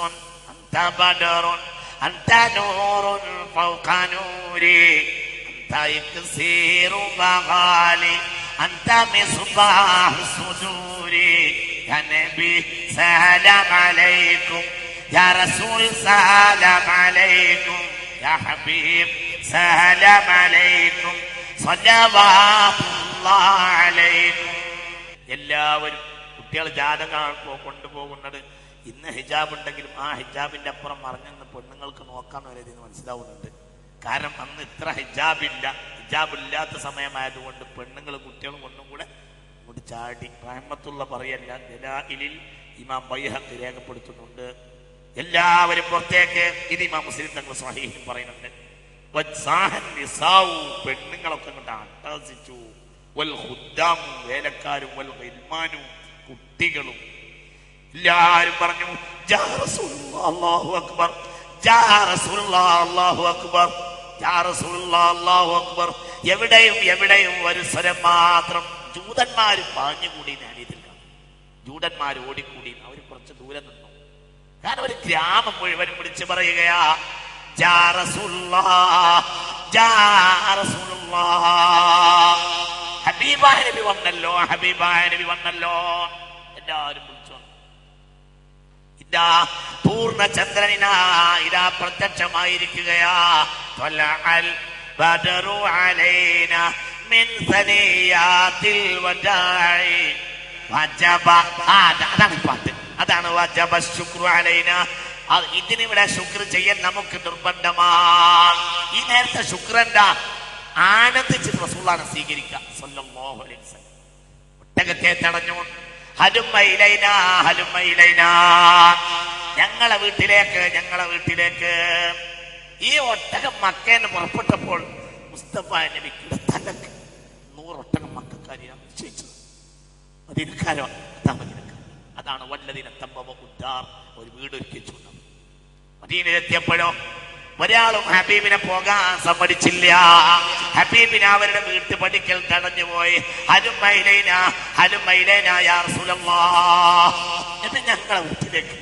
أنت بدر أنت نور فوق نوري أنت إكسير وغالي أنت مصباح صدوري يا نبي سلام عليكم يا رسول سلام عليكم يا حبيب سلام عليكم صلوات الله عليكم. എല്ലാവരും കുട്ടികൾ ജാതകം കൊണ്ടുപോകുന്നത് ഇന്ന് ഹിജാബ് ഉണ്ടെങ്കിലും ആ ഹിജാബിന്റെ അപ്പുറം മറിഞ്ഞെന്ന് പെണ്ണുങ്ങൾക്ക് നോക്കാൻ വരെ ഇതിന് മനസ്സിലാവുന്നുണ്ട്. കാരണം അന്ന് ഇത്ര ഹിജാബില്ലാത്ത സമയമായതുകൊണ്ട് പെണ്ണുങ്ങളും കുട്ടികളും ഒന്നും കൂടെ മുടി ചാടി. റഹ്മത്തുള്ള പറയല്ല, ദലായിലിൽ ഇമാം ബൈഹഖി രേഖപ്പെടുത്തുന്നുണ്ട്. എല്ലാവരും പുറത്തേക്ക്. ഇത് ഇമാം മുസ്ലിം തങ്ങൾ സ്വഹീഹിൽ പറയുന്നുണ്ട്. പെണ്ണുങ്ങളൊക്കെ കൊണ്ട് അട്ടഹസിച്ചു. വേലക്കാരും കുട്ടികളും എല്ലാരും പറഞ്ഞു യാ റസൂലുള്ളാഹ് അല്ലാഹു അക്ബർ, യാ റസൂലുള്ളാഹ് അല്ലാഹു അക്ബർ, യാ റസൂലുള്ളാഹ് അല്ലാഹു അക്ബർ. എവിടെയും ഒരു സ്വരം മാത്രം. ജൂതന്മാര് പാഞ്ഞുകൂടി ജൂതന്മാർ ഓടിക്കൂടി. അവർ കുറച്ച് ദൂരെ നിന്നു. കാരണം ഒരു ഗ്രാമം മുഴുവനും വിളിച്ചു പറയുകയാ യാ റസൂലുള്ളാഹ്, യാ റസൂലുള്ളാഹ്. ഹബീബായ നബി വന്നല്ലോ, ഹബീബായ നബി വന്നല്ലോ. എല്ലാവരും വിളിച്ചു. ഇതാ പൂർണ്ണ ചന്ദ്രനാ ഇതാ പ്രത്യക്ഷമായിരിക്കുകയാ. ത്വലഅൽ ബദറു അലൈനാ മിൻ സനിയാത്തിൽ വദാഇ വജബ. അതാണ് പാട്ട്, അതാണ് വജബ ശുക്രു അലൈനാ. ഇതിനിവിടെ ശുക്ർ ചെയ്യാൻ നമുക്ക് നിർബന്ധമാണ്. ഈ നേരത്തെ ശുക്രന്റെ ആനന്ദിച്ച് റസൂലുള്ളാഹിനെ സ്വീകരിക്കുക സ്വല്ലല്ലാഹു അലൈഹി വസല്ലം. ഒട്ടകത്തെ തടഞ്ഞു. ഹലുമ്മ ഇലൈനാ, ഹലുമ്മ ഇലൈനാ, ഞങ്ങളെ വീട്ടിലേക്ക്. ഈ ഒട്ടകം മക്കയിൽ പുറപ്പെട്ടപ്പോൾ മുസ്തഫ നബിയുടെ തലക്ക് 100 ഒട്ടകം മക്കക്കാരിയാണ് നിശ്ചയിച്ചത്. മദീനക്കാരോ അതാണ് വല്ലദീന തബവ്വഉ ഉദ്ദാർ, ഒരു വീട് ഒരുക്കിച്ചു. മദീനയിലെത്തിയപ്പോഴോ ഒരാളും ഹബീബിനെ പോകാൻ സമ്മതിച്ചില്ല. ഹബീബിനെ അവരുടെ വീട്ടുപടിക്കൽ തടഞ്ഞുപോയി. ഹലുമ്മ ഇലൈനാ, ഹലുമ്മ ഇലൈനാ യാ റസൂലല്ലാഹ്. എന്നിട്ട് ഞങ്ങളെ വീട്ടിലേക്ക്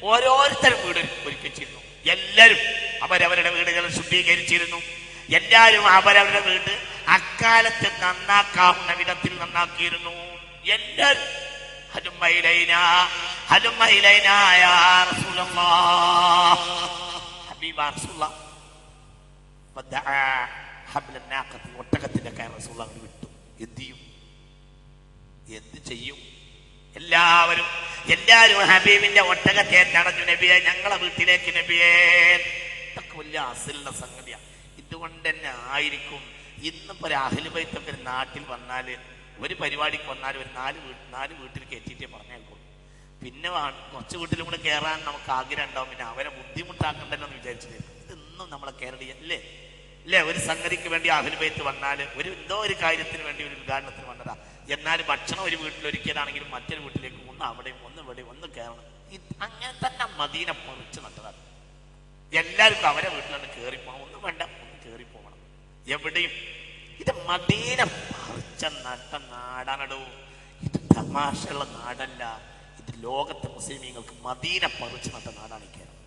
ഓരോരുത്തരും വീട് ഒരുക്കിച്ചിരുന്നു. എല്ലാവരും അവരവരുടെ വീടുകൾ ശുദ്ധീകരിച്ചിരുന്നു. എല്ലാവരും അവരവരുടെ വീട് അക്കാലത്ത് നന്നാക്കാവുന്ന വിധത്തിൽ നന്നാക്കിയിരുന്നു. എല്ലാവരും ഹലുമ്മ ഇലൈനാ, ഹലുമ്മ ഇലൈനാ യാ റസൂലല്ലാഹ്. ഹബീബാ റസൂലുള്ളാഹ് വദഅ ഹബ്ല നാഖത്തി, ഒട്ടകത്തിന്റെ കയർ റസൂലുള്ളാഹി വിട്ടു. എന്ത് ചെയ്യും? എല്ലാവരും ഹബീബിന്റെ ഒട്ടകത്തെ തടഞ്ഞു. നബിയെ, ഞങ്ങളെ വീട്ടിലേക്ക് നബിയെ. ഇതൊക്കെ വലിയ അസലുള്ള സംഗതിയാണ്. ഇതുകൊണ്ട് തന്നെ ആയിരിക്കും ഇന്നിപ്പോ ഒരു അഹ്ലു ബൈത്തൊക്കെ നാട്ടിൽ വന്നാല്, ഒരു പരിപാടിക്ക് വന്നാൽ ഒരു നാല് വീട്ടിൽ കയറ്റിയിട്ടേ പറഞ്ഞേക്കും. പിന്നെ കുറച്ച് വീട്ടിലും കൂടെ കയറാൻ നമുക്ക് ആഗ്രഹം ഉണ്ടാവും. പിന്നെ അവരെ ബുദ്ധിമുട്ടാക്കണ്ടല്ലോ എന്ന് വിചാരിച്ചിട്ട് ഇതൊന്നും നമ്മളെ കേരളീയ അല്ലേ. ഒരു സംഗതിക്ക് വേണ്ടി അഹ്ലു ബൈത്ത് വന്നാല്, എന്തോ ഒരു കാര്യത്തിന് വേണ്ടി ഒരു ഉദ്ഘാടനത്തിന് വന്നതാ, എന്നാലും ഭക്ഷണം ഒരു വീട്ടിൽ ഒരുക്കിയതാണെങ്കിലും മറ്റൊരു വീട്ടിലേക്ക് ഒന്ന് അവിടെയും ഒന്ന് ഇവിടെയും ഒന്ന് കയറണം. അങ്ങനെ തന്നെ മദീന പൊറിച്ച് നട്ടതാണ്. എല്ലാവർക്കും അവരെ വീട്ടിലാണ് കയറിപ്പോകണം. ഒന്നും വേണ്ട, ഒന്ന് കയറിപ്പോകണം. എവിടെയും ഇത് മദീന പറിച്ച നട്ട നാടാണടോ. ഇത് തമാശയുള്ള നാടല്ല. ഇത് ലോകത്തെ മുസ്ലിമീങ്ങൾക്ക് മദീന പറിച്ചു നട്ട നാടാണ് ഈ കേരളം.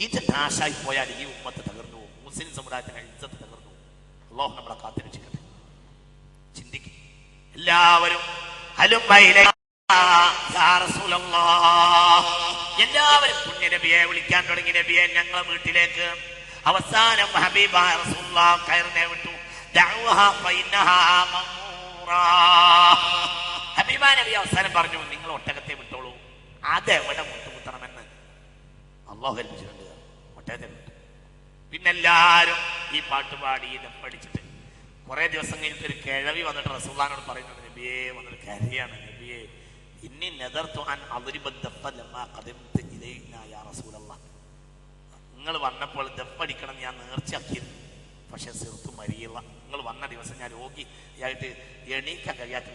ഇത് നാശായി പോയാൽ ഈ ഉമ്മത്ത് തകർന്നു പോകും. മുസ്ലിം സമുദായത്തിന്റെ ഇജ്ജത്ത് തകർന്നു പോകും. അല്ലാഹു നമ്മളെ കാത്തിരക്ഷിക്കട്ടെ. ചിന്തിക്കും എല്ലാവരും. എല്ലാവരും പുണ്യ നബിയെ വിളിക്കാൻ തുടങ്ങി. നബിയെ ഞങ്ങളെ വീട്ടിലേക്ക്. അവസാനം ഹബീബായ റസൂലുള്ളാഹ് കയറിനെ വിട്ടു. ഹബീബാ നബി അവസാനം പറഞ്ഞു, നിങ്ങൾ ഒട്ടകത്തെ വിട്ടോളൂ. അതെവിടെ മുട്ടുമുട്ടണമെന്ന് അല്ലാഹു കൽപ്പിച്ചിട്ടുണ്ട്. ഒട്ടകത്തെ വിട്ടു. പിന്നെല്ലാരും ഈ പാട്ടുപാടി പഠിച്ചിട്ട് കുറെ ദിവസം കഴിഞ്ഞിട്ട് ഒരു കിഴവി വന്നിട്ട് റസൂലുള്ളാഹിനോട് പറയുന്നുണ്ട്, നബിയെ വന്നിട്ട് കരയാണ്, നബിയെ ഇന്നി നദർതു അൻ അദ്രിബ ദഫ ലമാ ഖദംതു ഇലൈനാ യാ റസൂലല്ലാഹ്. നിങ്ങൾ വന്നപ്പോൾ ദഫടിക്കണം ഞാൻ നേർച്ചയാക്കിയിരുന്നു. പക്ഷെ സിർത്തു മരിയില്ല. നിങ്ങൾ വന്ന ദിവസം ഞാൻ രോഗിയായിട്ട് എണീക്കാൻ കഴിയാത്ത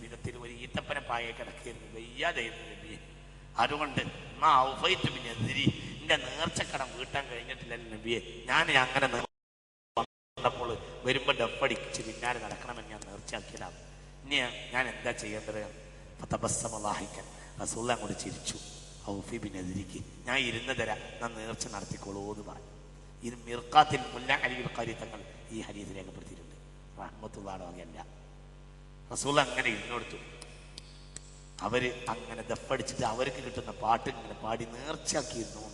വിധത്തിൽ ഒരു ഈത്തപ്പന പായെ കിടക്കുകയായിരുന്നു. വയ്യാതായിരുന്നു നബിയെ. അതുകൊണ്ട് എതിരി എന്റെ നേർച്ചക്കടം വീട്ടാൻ കഴിഞ്ഞിട്ടില്ലല്ലോ നബിയെ. ഞാൻ അങ്ങനെ വന്നപ്പോൾ വരുമ്പോ ഡപ്പടിച്ച് പിന്നാലെ നടക്കണമെന്ന് ഞാൻ നേർച്ചയാക്കിയതാണ്. ഇനി ഞാൻ എന്താ ചെയ്യേണ്ടത്? തബസ്സമലാഹിക്കൻ റസൂലുള്ളാഹി അങ്ങോട്ട് ചിരിച്ചു. ഔഫി ബിനദിരിക്ക്, ഞാൻ ഇരുന്ന് തരാം, ഞാൻ നേർച്ച നടത്തിക്കോളൂ എന്ന് പറഞ്ഞു. ഇത് മിർഖാത്തിൽ മുല്ല അലിയുൽ ഖാരി തങ്ങൾ ഈ ഹദീസ് രേഖപ്പെടുത്തിയിട്ടുണ്ട്. റഹ്മത്തുള്ളാഹി അലൈഹി. റസൂലുള്ളാഹി അങ്ങനെ ഇരുന്നോടുത്തു. അവര് അങ്ങനെ ദഫടിച്ചിട്ട് അവർക്ക് കിട്ടുന്ന പാട്ട് ഇങ്ങനെ പാടി നേർച്ചയാക്കിയിരുന്നു.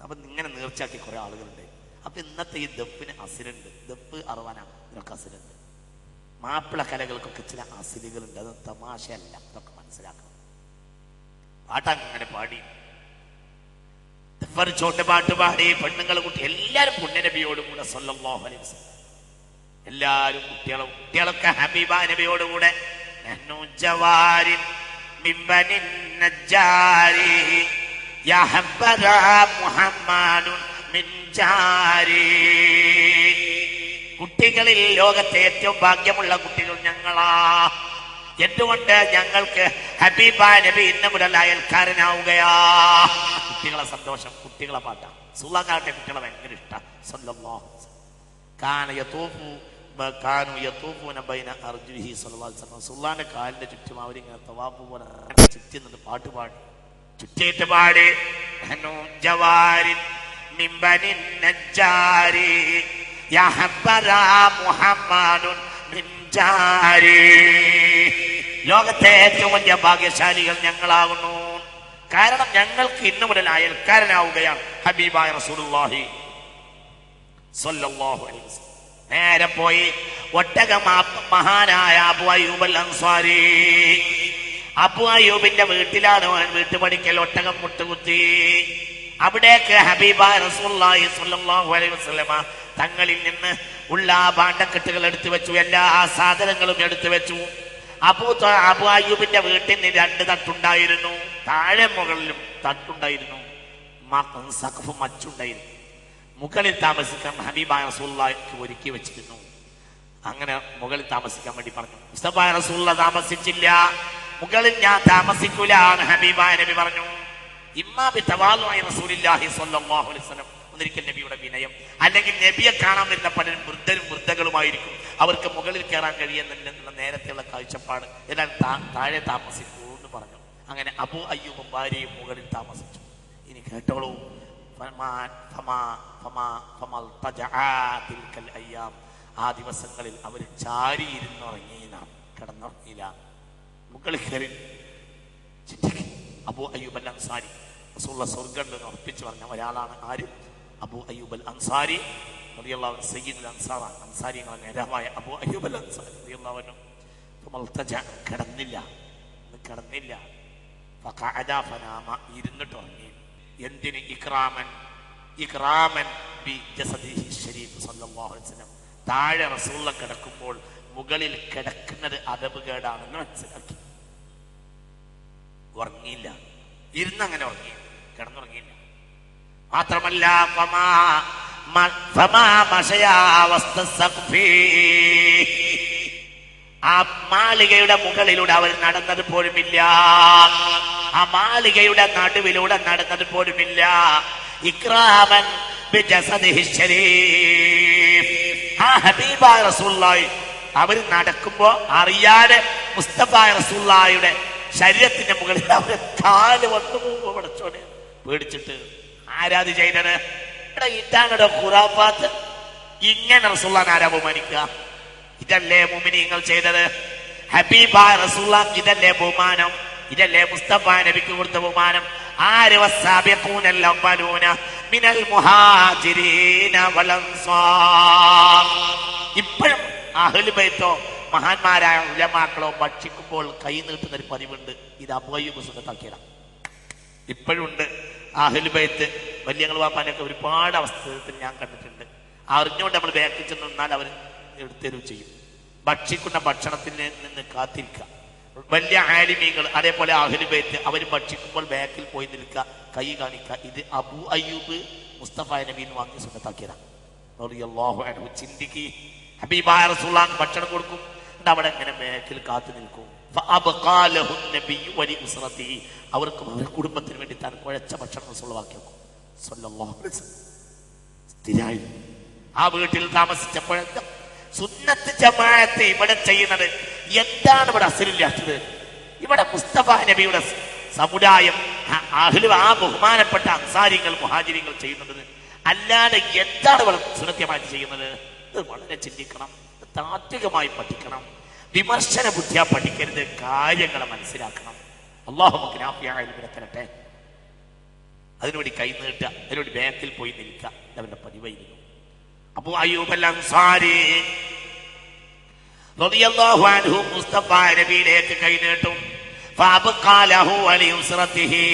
അപ്പൊ ഇങ്ങനെ നേർച്ചയാക്കി കുറെ ആളുകളുണ്ട്. അപ്പൊ ഇന്നത്തെ ഈ ദഫിന് അസിലുണ്ട്. ദഫ് അറുവാന ഇതൊക്കെ അസിലുണ്ട്. മാപ്പിള കലകൾക്കൊക്കെ ചില അസിലുകളുണ്ട്. അത് തമാശയല്ല. ഇതൊക്കെ മനസ്സിലാക്കണം. പാട്ടങ്ങനെ പാടി ചോട്ട് പാട്ട് പാടി പെണ്ണുങ്ങൾ കുട്ടി എല്ലാരും പുണ്യനബിയോടും കൂടെ സ്വല്ലല്ലാഹു അലൈഹി വസല്ലം. എല്ലാരും കുട്ടികളൊക്കെ ഹബീബ നബിയോടുകൂടെ കുട്ടികളിൽ ലോകത്തെ ഏറ്റവും ഭാഗ്യമുള്ള കുട്ടികൾ ഞങ്ങളാ. എന്തുകൊണ്ട്? ഞങ്ങൾക്ക് ഹബീബ നബി ഇന്ന് മുതൽ അയൽക്കാരനാവുകയാ. കുട്ടികളെ സന്തോഷം, കുട്ടികളെ പാട്ടാണ്. സുല്ലാക്കാട്ടെ കുട്ടികളെ ഭയങ്കര ഇഷ്ടം. സ്വല്ലല്ലാഹു അലൈഹി വസല്ലം സുല്ലാന്റെ കാലിന്റെ ചുറ്റും അവരിങ്ങനെ തവാഫ് പോലെ ചുറ്റി നിന്ന് പാട്ട് പാടി ചുറ്റിയിട്ട് പാടി ലോകത്തെ ഏറ്റവും വലിയ ഭാഗ്യശാലികൾ ഞങ്ങളാകുന്നു. കാരണം ഞങ്ങൾക്ക് ഇന്നു മുതൽ അയൽക്കാരനാവുകയാണ് ഹബീബായ റസൂലുള്ളാഹി സ്വല്ലല്ലാഹു അലൈഹി വസല്ലം. നേരെ പോയി ഒട്ടകം മഹാനായ അബൂ അയ്യൂബ് അൽ അൻസാരി. അബൂ അയ്യൂബിന്റെ വീട്ടിലാണ് വീട്ടുപടിക്കൽ ഒട്ടകം മുട്ടുകുത്തി. അവിടേക്ക് ഹബീബായ റസൂലുള്ളാഹി സ്വല്ലല്ലാഹു അലൈഹി വസല്ലമ തങ്ങളിൽ നിന്ന് ഉള്ള ഭാണ്ഡക്കെട്ടുകൾ എടുത്തു വെച്ചു. എല്ലാ സാധനങ്ങളും എടുത്തു വെച്ചു. അബൂ അയ്യൂബിന്റെ വീട്ടിൽ 2 തട്ടുണ്ടായിരുന്നു. താഴെ മുകളിലും തട്ടുണ്ടായിരുന്നു. സഖഫ് മച്ചുണ്ടായിരുന്നു. മുകളിൽ താമസിക്കാൻ ഹബീബായ റസൂലുള്ളാഹിക്ക് ഒരുക്കി വെച്ചിരുന്നു. അങ്ങനെ മുകളിൽ താമസിക്കാൻ വേണ്ടി പറഞ്ഞു. മുസ്തഫായ റസൂലുള്ളാഹി താമസിച്ചില്ല. മുകളിൽ ഞാൻ താമസിക്കൂല എന്ന് ഹബീബായ നബി പറഞ്ഞു. ഇമ്മാ ബി തവാളുഇ റസൂലുള്ളാഹി സ്വല്ലല്ലാഹു അലൈഹി വസല്ലം. ഒന്നിരിക്കൽ നബിയുടെ വിനയം, അല്ലെങ്കിൽ നബിയെ കാണാൻ വരുന്ന പലരും വൃദ്ധകളുമായിരിക്കും. അവർക്ക് മുകളിൽ കയറാൻ കഴിയുന്നില്ല നേരത്തെയുള്ള കാഴ്ചപ്പാട്. എന്നാൽ താഴെ താമസിക്കൂ എന്ന് പറഞ്ഞു. അങ്ങനെ അബൂ അയ്യൂബും ഭാര്യയും മുകളിൽ താമസിച്ചു. ഇനി കേട്ടോളൂ. ആ ദിവസങ്ങളിൽ അവർ ചാരിയിരുന്നുറങ്ങി, നാം കിടന്നുറങ്ങിയില്ല. മുകളിൽ കയറി അബൂ അയ്യൂബ് അൽ അൻസാരി റസൂലുള്ളാഹി സ്വർഗ്ഗം എന്ന് ഉറപ്പിച്ചു പറഞ്ഞ ഒരാളാണ്. ആര്? അബൂ അയ്യൂബ് അൽ അൻസാരി റളിയല്ലാഹു അൻഹു. സയ്യിദുൽ അൻസാറാണ്. അൻസാരികളുടെ നേതാവായ അബൂ അയ്യൂബ് അൽ അൻസാരി റളിയല്ലാഹു അൻഹു കിടന്നില്ല. ഇരുന്നിട്ട് ഉറങ്ങി. എന്തിന്? ഇക്റാമൻ ബി ജസദിഹി ശരീഫ് സ്വല്ലല്ലാഹു അലൈഹി വസല്ലം. താഴെ റസൂലുള്ളാഹി കിടക്കുമ്പോൾ മുകളിൽ കിടക്കുന്നത് അദബുകേടാണെന്ന് മനസ്സിലാക്കി. ഉറങ്ങിയില്ല. ഇരുന്നങ്ങനെ ഉറങ്ങി, കിടന്നുറങ്ങിയില്ല. മാത്രമല്ല ആ മാളികയുടെ മുകളിലൂടെ അവർ നടന്നത് പോലുമില്ല. ആ മാളികയുടെ നടുവിലൂടെ നടന്നത് പോലുമില്ല. ഇക്റാമൻ ബിജസദിഹി ശരീഫ്. ആ ഹബീബായ റസൂലുള്ളാഹി അവർ നടക്കുമ്പോ അറിയാതെ മുസ്തഫായ റസൂലുള്ളാഹിയുടെ ശരീരത്തിന്റെ മുകളിൽ അവരെ കാല് വന്നു പോകുമ്പോ പടച്ചോനെ പേടിച്ചിട്ട്. ആരാത് ചെയ്തത്? ഇതാണോ ഖുറാഫാത്ത്? ഇങ്ങനെ റസൂലുള്ളാഹിനെ ആരാ ബഹുമാനിക്കുക? ഇതല്ലേ മുഅ്മിനീങ്ങൾ ചെയ്തത്? ഹബീബായ റസൂലുള്ളാഹിക്ക് ഇതല്ലേ ബഹുമാനം? ഇതല്ലേ മുസ്തഫ നബിക്ക് കൊടുത്ത ബഹുമാനം? ആര്? വസ്സാബിഖൂനൽ അവ്വലൂന മിനൽ മുഹാജിരീന വൽ അൻസാർ. ഇപ്പോഴും അഹ്ലു ബൈത്തോ മഹാന്മാരായ ഉലമാക്കളോ ഭക്ഷിക്കുമ്പോൾ കൈ നീട്ടുന്ന ഒരു പതിവുണ്ട്. ഇത് അബൂ അയ്യൂബ് സുന്നത്താക്കിയതാണ്. ഇപ്പോഴും ഉണ്ട്. അഹ്ലു ബൈത്ത് വലിയങ്ങൾ വാപ്പാനൊക്കെ ഒരുപാട് അവസ്ഥയിൽ ഞാൻ കണ്ടിട്ടുണ്ട്. അറിഞ്ഞുകൊണ്ട് നമ്മൾ ബാക്കിൽ ചെന്ന് നിന്നാൽ അവർ എടുത്തരും ചെയ്യും. ഭക്ഷിക്കുന്ന ഭക്ഷണത്തിൽ നിന്ന് കാത്തിരിക്കുക. വലിയ ആലിമീങ്ങൾ അതേപോലെ അഹ്ലു ബൈത്ത് അവർ ഭക്ഷിക്കുമ്പോൾ ബാക്കിൽ പോയി നിൽക്കുക, കൈ കാണിക്കുക. ഇത് അബൂ അയ്യൂബ് മുസ്തഫ നബീന് വാങ്ങി സുന്നത്താക്കിയതാണ്. റളിയല്ലാഹു അൻഹു. ചിന്തിക്ക്, ഹബീബായ റസൂലുള്ളാഹിക്ക് ഭക്ഷണം കൊടുക്കും, അവിടെ എങ്ങനെ ബാക്കിൽ കാത്തു നിൽക്കും. അവർക്കും അവരുടെ കുടുംബത്തിന് വേണ്ടി താൻ കുഴച്ച ഭക്ഷണം റസൂലുള്ളാഹി വെക്കും. സ്വല്ലല്ലാഹു അലൈഹി വസല്ലം. സ്ഥിരമായി ആ വീട്ടിൽ താമസിച്ചപ്പോഴത്തെ സുന്നത്ത് ജമാഅത്ത് ഇവിടെ ചെയ്യുന്നത് എന്താണ്? ഇവിടെ അസലില്ലാത്തത്. ഇവിടെ മുസ്തഫ നബിയുടെ സമുദായം ആ ബഹുമാനപ്പെട്ട അൻസാരികൾ മുഹാജിരികൾ ചെയ്യുന്നത് അല്ലാതെ എന്താണ് ഇവിടെ സുന്നത്യമായിട്ട് ചെയ്യുന്നത്? ഇത് വളരെ ചിന്തിക്കണം, താത്വികമായി പഠിക്കണം, വിമർശന ബുദ്ധിയാ പഠിക്കരുത്, കാര്യങ്ങളെ മനസ്സിലാക്കണം. അല്ലാഹു നമുക്ക് നാഫിയായ ഇൽമിനെ തരട്ടെ. അതിനുവേണ്ടി കൈ നീട്ടുക, അതിനുവേണ്ടി ബാക്കിൽ പോയി നിൽക്കുക, അവന്റെ പതിവായിരുന്നു. അബൂ അയ്യൂബ് അൽ അൻസാരി റളിയല്ലാഹു അൻഹു മുസ്തഫ നബിയിലേക്ക് കൈ നീട്ടും. ഫഅബ്ഖാ ലഹു വലിയുസ്റതിഹി.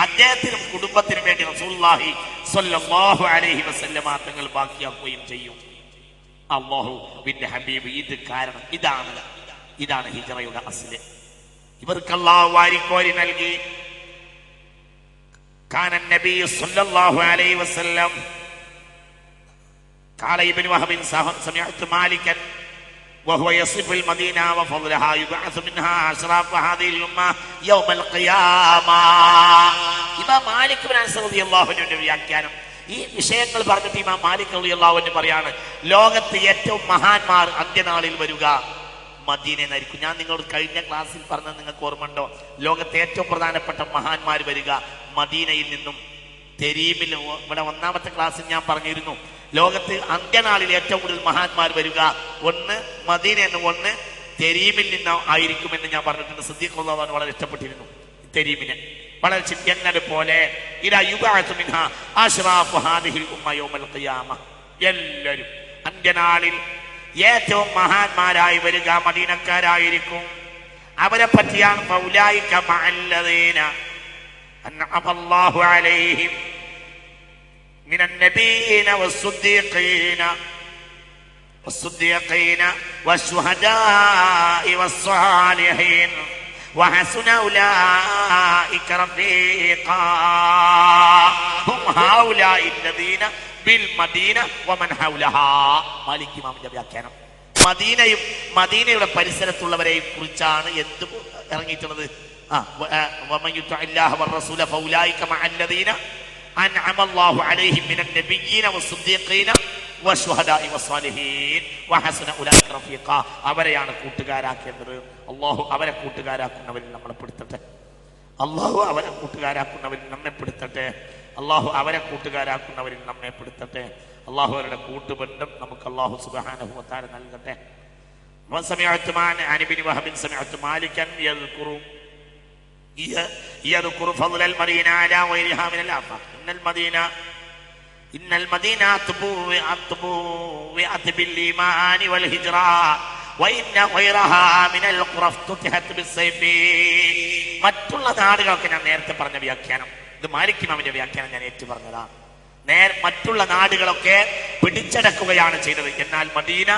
അദ്ദേഹത്തിനും കുടുംബത്തിനും വേണ്ടി റസൂലുള്ളാഹി സ്വല്ലല്ലാഹു അലൈഹി വസല്ലമ തങ്ങൾ ബാക്കിയാക്കുകയും ചെയ്യും. അല്ലാഹുവിന്റെ ഹബീബ് ഇത് കാരണം ഇതാണ് ഹിജ്റയുടെ അസ്ല്. ഇവർക്ക് അല്ലാഹു വാരിക്കോരി നൽകി. കാന നബി സ്വല്ലല്ലാഹു അലൈഹി വസല്ലം قال ابن وهب سمعت مالكا وهو يصف المدينة وفضلها يبعث منها أشراف هذه الأمة يوم القيامة. ഇമാം മാലിക് ഇബ്നു അനസ് റളിയല്ലാഹു അൻഹുവിന്റെ വ്യാഖ്യാനം ഈ വിഷയങ്ങൾ പറഞ്ഞിട്ട് ഇമാം മാലിക് റളിയല്ലാഹു അൻഹു പറയാണ്, ലോകത്ത് ഏറ്റവും മഹാന്മാർ അന്ത്യനാളിൽ വരിക മദീനയിലായിരിക്കും. ഞാൻ നിങ്ങളോട് കഴിഞ്ഞ ക്ലാസ്സിൽ പറഞ്ഞത് നിങ്ങൾക്ക് ഓർമ്മയുണ്ടോ? ലോകത്തെ ഏറ്റവും പ്രധാനപ്പെട്ട മഹാന്മാർ വരിക മദീനയിൽ നിന്നും തെരീമിൽ. ഇവിടെ ഒന്നാമത്തെ ക്ലാസ്സിൽ ഞാൻ പറഞ്ഞിരുന്നു, ലോകത്ത് അന്ത്യനാളിൽ ഏറ്റവും കൂടുതൽ മഹാന്മാർ വരിക ഒന്ന് മദീനയിൽ നിന്ന്, ഒന്ന് തെരീമിൽ നിന്ന് ആയിരിക്കുമെന്ന് ഞാൻ പറഞ്ഞിട്ടുണ്ട്. സിദ്ദീഖ് റളിയല്ലാഹു അൻഹു വളരെ ഇഷ്ടപ്പെട്ടിരുന്നു തെരീമിനെ. വളരെ എന്നത് പോലെ എല്ലാവരും അന്ത്യനാളിൽ ഏറ്റവും മഹാന്മാരായി വരിക മദീനക്കാരായിരിക്കും. അവരെ പറ്റിയാണ് ഫൗലായിക മഅല്ലദീന അൻഅമല്ലാഹു അലൈഹിം മിനൻ നബിയ്യീന വസ്സുദ്ദീഖീന വശുഹദാഇ വസ്സാലിഹീൻ وحسن أولئك رفيقا هم هؤلاء الذين بالمدينة ومن حولها. മാലിക് ഇമാമിന്റെ വ്യാഖ്യാനം മദീനയും മദീനയുടെ പരിസരത്തുള്ളവരെയും കുറിച്ചാണ് എന്ത് ഇറങ്ങിയിട്ടുള്ളത്. ومن يطع الله والرسول فأولئك مع الذين أنعم الله عليهم من النبيين والصديقين والشهداء والصالحين وحسن أولئك رفيقا. അവരെയാണ് കൂട്ടുകാരാക്കേണ്ടത്. അല്ലാഹു അവരെ കൂട്ടുകാരാക്കുന്നവരിൽ നമ്മളെ പെടുത്തട്ടെ. അല്ലാഹു അവരെ കൂട്ടുകാരാക്കുന്നവരിൽ നമ്മെ പെടുത്തട്ടെ. അല്ലാഹു അവരെ കൂട്ടുകാരാക്കുന്നവരിൽ നമ്മെ പെടുത്തട്ടെ. അല്ലാഹു അവരുടെ കൂട്ടുബന്ധം നമുക്ക് അല്ലാഹു സുബ്ഹാനഹു വ തആല നൽകട്ടെ. വസമിഅതു عن ابن وهب سمعت مالكا يذكر فضل المدينة على غيرها من الآفاق. إن المدينة طبوعت بالإيمان والهجرة وإن غيرها من القرى افتتحت بالسيف. മറ്റുള്ള നാടുകളൊക്കെ ഞാൻ നേരത്തെ പറഞ്ഞ വ്യാഖ്യാനം, ഇത് മാലിക് ഇമാമിന്റെ വ്യാഖ്യാനം ഞാൻ ഏറ്റു പറഞ്ഞതാണ്. മറ്റുള്ള നാടുകളൊക്കെ പിടിച്ചടക്കുകയാണ് ചെയ്തത്, എന്നാൽ മദീന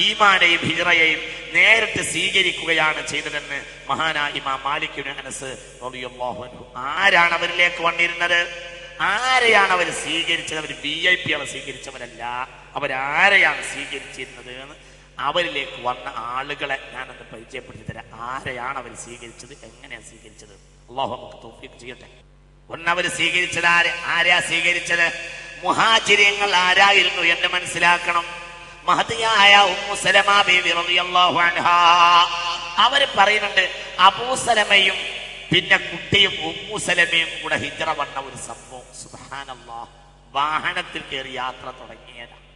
ഈമാനെയും ഹിജ്റയെയും നേരിട്ട് സ്വീകരിക്കുകയാണ് ചെയ്തതെന്ന് മഹാനായ ഇമാം മാലിക് ഇബ്നു അനസ് റളിയല്ലാഹു അൻഹു. ആരാണ് അവരിലേക്ക് വന്നിരുന്നത്? ആരെയാണ് അവർ സ്വീകരിച്ചത്? അവർ VIP-കളെ സ്വീകരിച്ചവരല്ല. അവരാരെയാണ് സ്വീകരിച്ചിരുന്നത് എന്ന് അവരിലേക്ക് വന്ന ആളുകളെ ഞാനൊന്ന് പരിചയപ്പെടുത്തി തരാം. ആരെയാണ് അവർ സ്വീകരിച്ചത്, എങ്ങനെയാണ് സ്വീകരിച്ചത്? അല്ലാഹു നമുക്ക് തൗഫീഖ് ചെയ്യട്ടെ. ഒന്നവർ സ്വീകരിച്ചത് ആരെയാ സ്വീകരിച്ചത്? മുഹാജിരിങ്ങൾ ആരായിരുന്നു എന്ന് മനസ്സിലാക്കണം. മഹതിയായ ഉമ്മു സലമ ബീവി റളിയല്ലാഹു അൻഹാ അവർ പറയുന്നുണ്ട്, അബൂ സലമയും പിന്നെ കുട്ടിയും ഉമ്മു സലമയും കൂടെ ഹിജ്റ വന്ന ഒരു സംഭവം. സുബ്ഹാനല്ലാഹ്, വാഹനത്തിൽ കയറി യാത്ര തുടങ്ങിയതാണ്.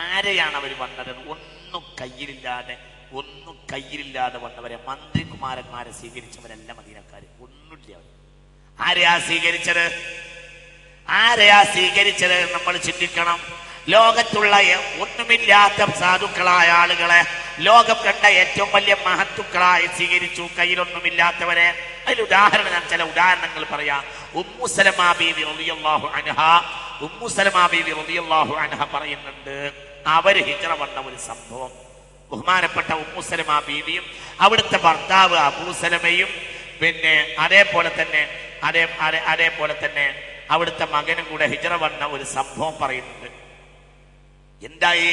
ആരെയാണ് അവർ വന്നത്? ഒന്നും കയ്യിലില്ലാതെ വന്നവരെ, മന്ത്രികുമാരന്മാരെ സ്വീകരിച്ചവരല്ല മദീനക്കാര്, ഒന്നുമില്ല. ആരെയാ സ്വീകരിച്ചത് നമ്മൾ ചിന്തിക്കണം. ലോകത്തുള്ള ഒന്നുമില്ലാത്ത സാധുക്കളായ ആളുകളെ ലോകം കണ്ട ഏറ്റവും വലിയ മഹത്തുക്കളായി സ്വീകരിച്ചു, കയ്യിലൊന്നുമില്ലാത്തവരെ. അതിൽ ചില ഉദാഹരണങ്ങൾ പറയാം. ഉമ്മു സലമ ബീവി റളിയല്ലാഹു അൻഹ പറയുന്നുണ്ട്, അവര് ഹിജ്റ വന്ന ഒരു സംഭവം. ബഹുമാനപ്പെട്ട ഉമ്മു സലമ ബീവിയും അവിടുത്തെ ഭർത്താവ് അബൂ സലമയും പിന്നെ അതേപോലെ തന്നെ അവിടുത്തെ മകനും കൂടെ ഹിജ്റ വന്ന ഒരു സംഭവം പറയുന്നുണ്ട്. എന്തായി?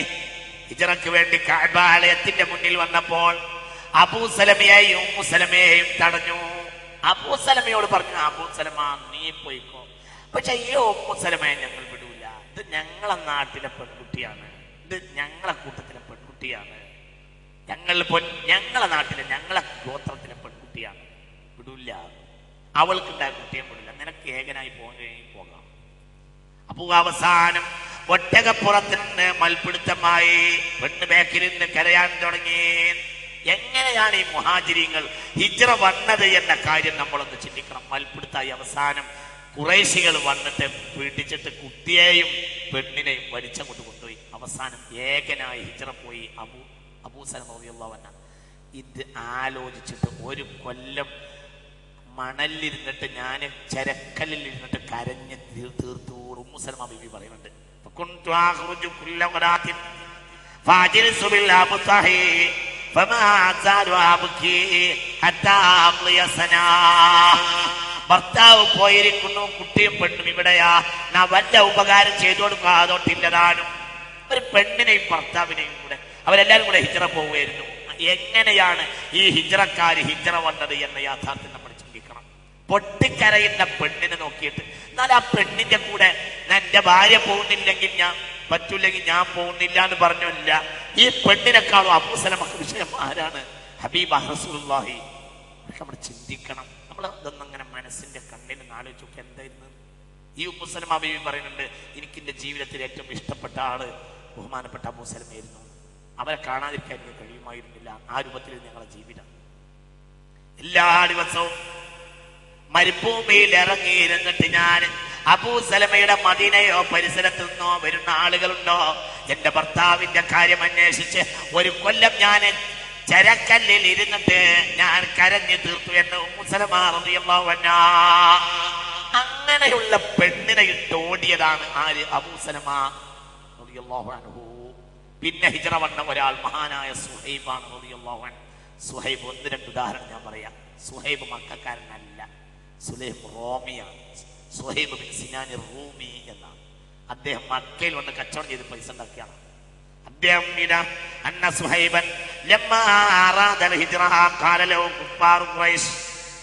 ഹിജ്റക്ക് വേണ്ടി കഅബ ആലയത്തിന്റെ മുന്നിൽ വന്നപ്പോൾ അബൂ സലമയെയും ഉമ്മു സലമയെയും തടഞ്ഞു. അബൂ സലമയോട് പറഞ്ഞു, അബൂ സലമ നീ പോയിക്കോ, പക്ഷെ ഈ ഉമ്മു സലമയെ ഞങ്ങൾ വിടൂല. ഇത് ഞങ്ങളെ നാട്ടിലെ പെൺകുട്ടിയാണ്, ഇത് ഞങ്ങളെ കൂട്ടത്തിലെ പെൺകുട്ടിയാണ്, ഞങ്ങളെ നാട്ടിലെ ഞങ്ങളെ ഗോത്രത്തിലെ പെൺകുട്ടിയാണ്, വിടൂല. അവൾക്കുണ്ടായ കുട്ടിയെ വിടില്ല, നിനക്ക് ഏകനായി പോകാം. അപ്പൊ അവസാനം ഒട്ടകപ്പുറത്ത് നിന്ന് മൽപിടുത്തമായി, പെണ്ണ് ബാക്കിൽ നിന്ന് കരയാൻ തുടങ്ങി. എങ്ങനെയാണ് ഈ മുഹാജിരീങ്ങൾ ഹിജ്റ വന്നത് എന്ന കാര്യം നമ്മളൊന്ന് ചിന്തിക്കണം. മൽപിടുത്തായി അവസാനം ഖുറൈശികൾ വന്നിട്ട് പിടിച്ചിട്ട് കുട്ടിയെയും പെണ്ണിനെയും വലിച്ചങ്ങോട്ട് കൊണ്ടുപോയി. അവസാനം ഏകനായി ഹിജ്റ പോയി അബൂ സലമ റളിയല്ലാഹു അൻഹു. ഇത് ആലോചിച്ചിട്ട് ഒരു കൊല്ലം മണലിരുന്നിട്ട് ഞാൻ ചരക്കല്ലിൽ ഇരുന്നിട്ട് കരഞ്ഞ് തീർത്തു. ഉമ്മു സലമ ബീവി പറയുന്നുണ്ട്, ഭർത്താവ് പോയിരിക്കുന്നു, കുട്ടിയും പെണ്ണും ഇവിടെയാ, ഞാൻ വല്ല ഉപകാരം ചെയ്തു കൊടുക്കുക അതോട്ടില്ലതാനും. ഒരു പെണ്ണിനെയും ഭർത്താവിനെയും കൂടെ അവരെല്ലാരും കൂടെ ഹിജ്റ പോവുകയായിരുന്നു. എങ്ങനെയാണ് ഈ ഹിജ്റക്കാര് ഹിജ്റ വന്നത് എന്ന യാഥാർത്ഥ്യം നമ്മൾ ചിന്തിക്കണം. പൊട്ടിക്കരയുന്ന പെണ്ണിനെ നോക്കിയിട്ട്, എന്നാൽ ആ പെണ്ണിന്റെ കൂടെ എന്റെ ഭാര്യ പോകുന്നില്ലെങ്കിൽ പറ്റൂല്ലെങ്കിൽ ഞാൻ പോകുന്നില്ല എന്ന് പറഞ്ഞില്ല. ഈ പെണ്ണിനെക്കാളും അബൂ സലമക്ക് വിഷയം ആരാണ്? ഹബീബ റസൂലുള്ളാഹി. നമ്മൾ ചിന്തിക്കണം. നമ്മൾ ഇതൊന്നും അങ്ങനെ മനസ്സിന്റെ കണ്ണിൽ ആലോചിച്ച് നോക്കി എന്തായിരുന്നു. ഈ ഉമ്മു സലമ ബീവി പറയുന്നുണ്ട്, എനിക്ക് എന്റെ ജീവിതത്തിൽ ഏറ്റവും ഇഷ്ടപ്പെട്ട ആള് ബഹുമാനപ്പെട്ട അബൂ സലമയായിരുന്നു. അവരെ കാണാതിരിക്കാൻ എനിക്ക് കഴിയുമായിരുന്നില്ല. ആ രൂപത്തിൽ ഞങ്ങളുടെ ജീവിതം. എല്ലാ ദിവസവും മരുഭൂമിയിൽ ഇറങ്ങിയിരുന്നിട്ട് ഞാൻ അബൂ സലമയുടെ മദീനയോ പരിസരത്തു നിന്നോ വരുന്ന ആളുകളുണ്ടോ, എന്റെ ഭർത്താവിന്റെ കാര്യം അന്വേഷിച്ച് ഒരു കൊല്ലം ഞാൻ ചരക്കല്ലിൽ ഇരുന്നിട്ട് ഞാൻ കരഞ്ഞു തീർത്തു എന്ന് ഉമ്മു സലമ റളിയല്ലാഹു അൻഹാ. അങ്ങനെയുള്ള പെണ്ണിനെ ഇട്ടോടിയതാണ് ആര്? അബൂ സലമ റളിയല്ലാഹു അൻഹു. പിന്നെ ഹിജ്റ വന്ന ഒരാൾ മഹാനായ സുഹൈബാണ് റളിയല്ലാഹു അൻഹു. സുഹൈബ്, ഒന്ന് രണ്ട് ഉദാഹരണം ഞാൻ പറയാം. സുഹൈബ് മക്കക്കാരനല്ല, സുലൈം റോമിയാണ്. സുഹൈബ് ബിൻ സിനാൻ റൂമി എന്നാണ്. അദ്ദേഹം മക്കയിൽ വന്ന് കച്ചവടം ചെയ്ത് പൈസ ഉണ്ടാക്കിയാണ്. അദ്ദേഹം അന്ന സുഹൈബൻ ലമ്മാ അറാദൽ ഹിജ്റ ഖാല ലഹു കുഫാർ ഖുറൈശ്.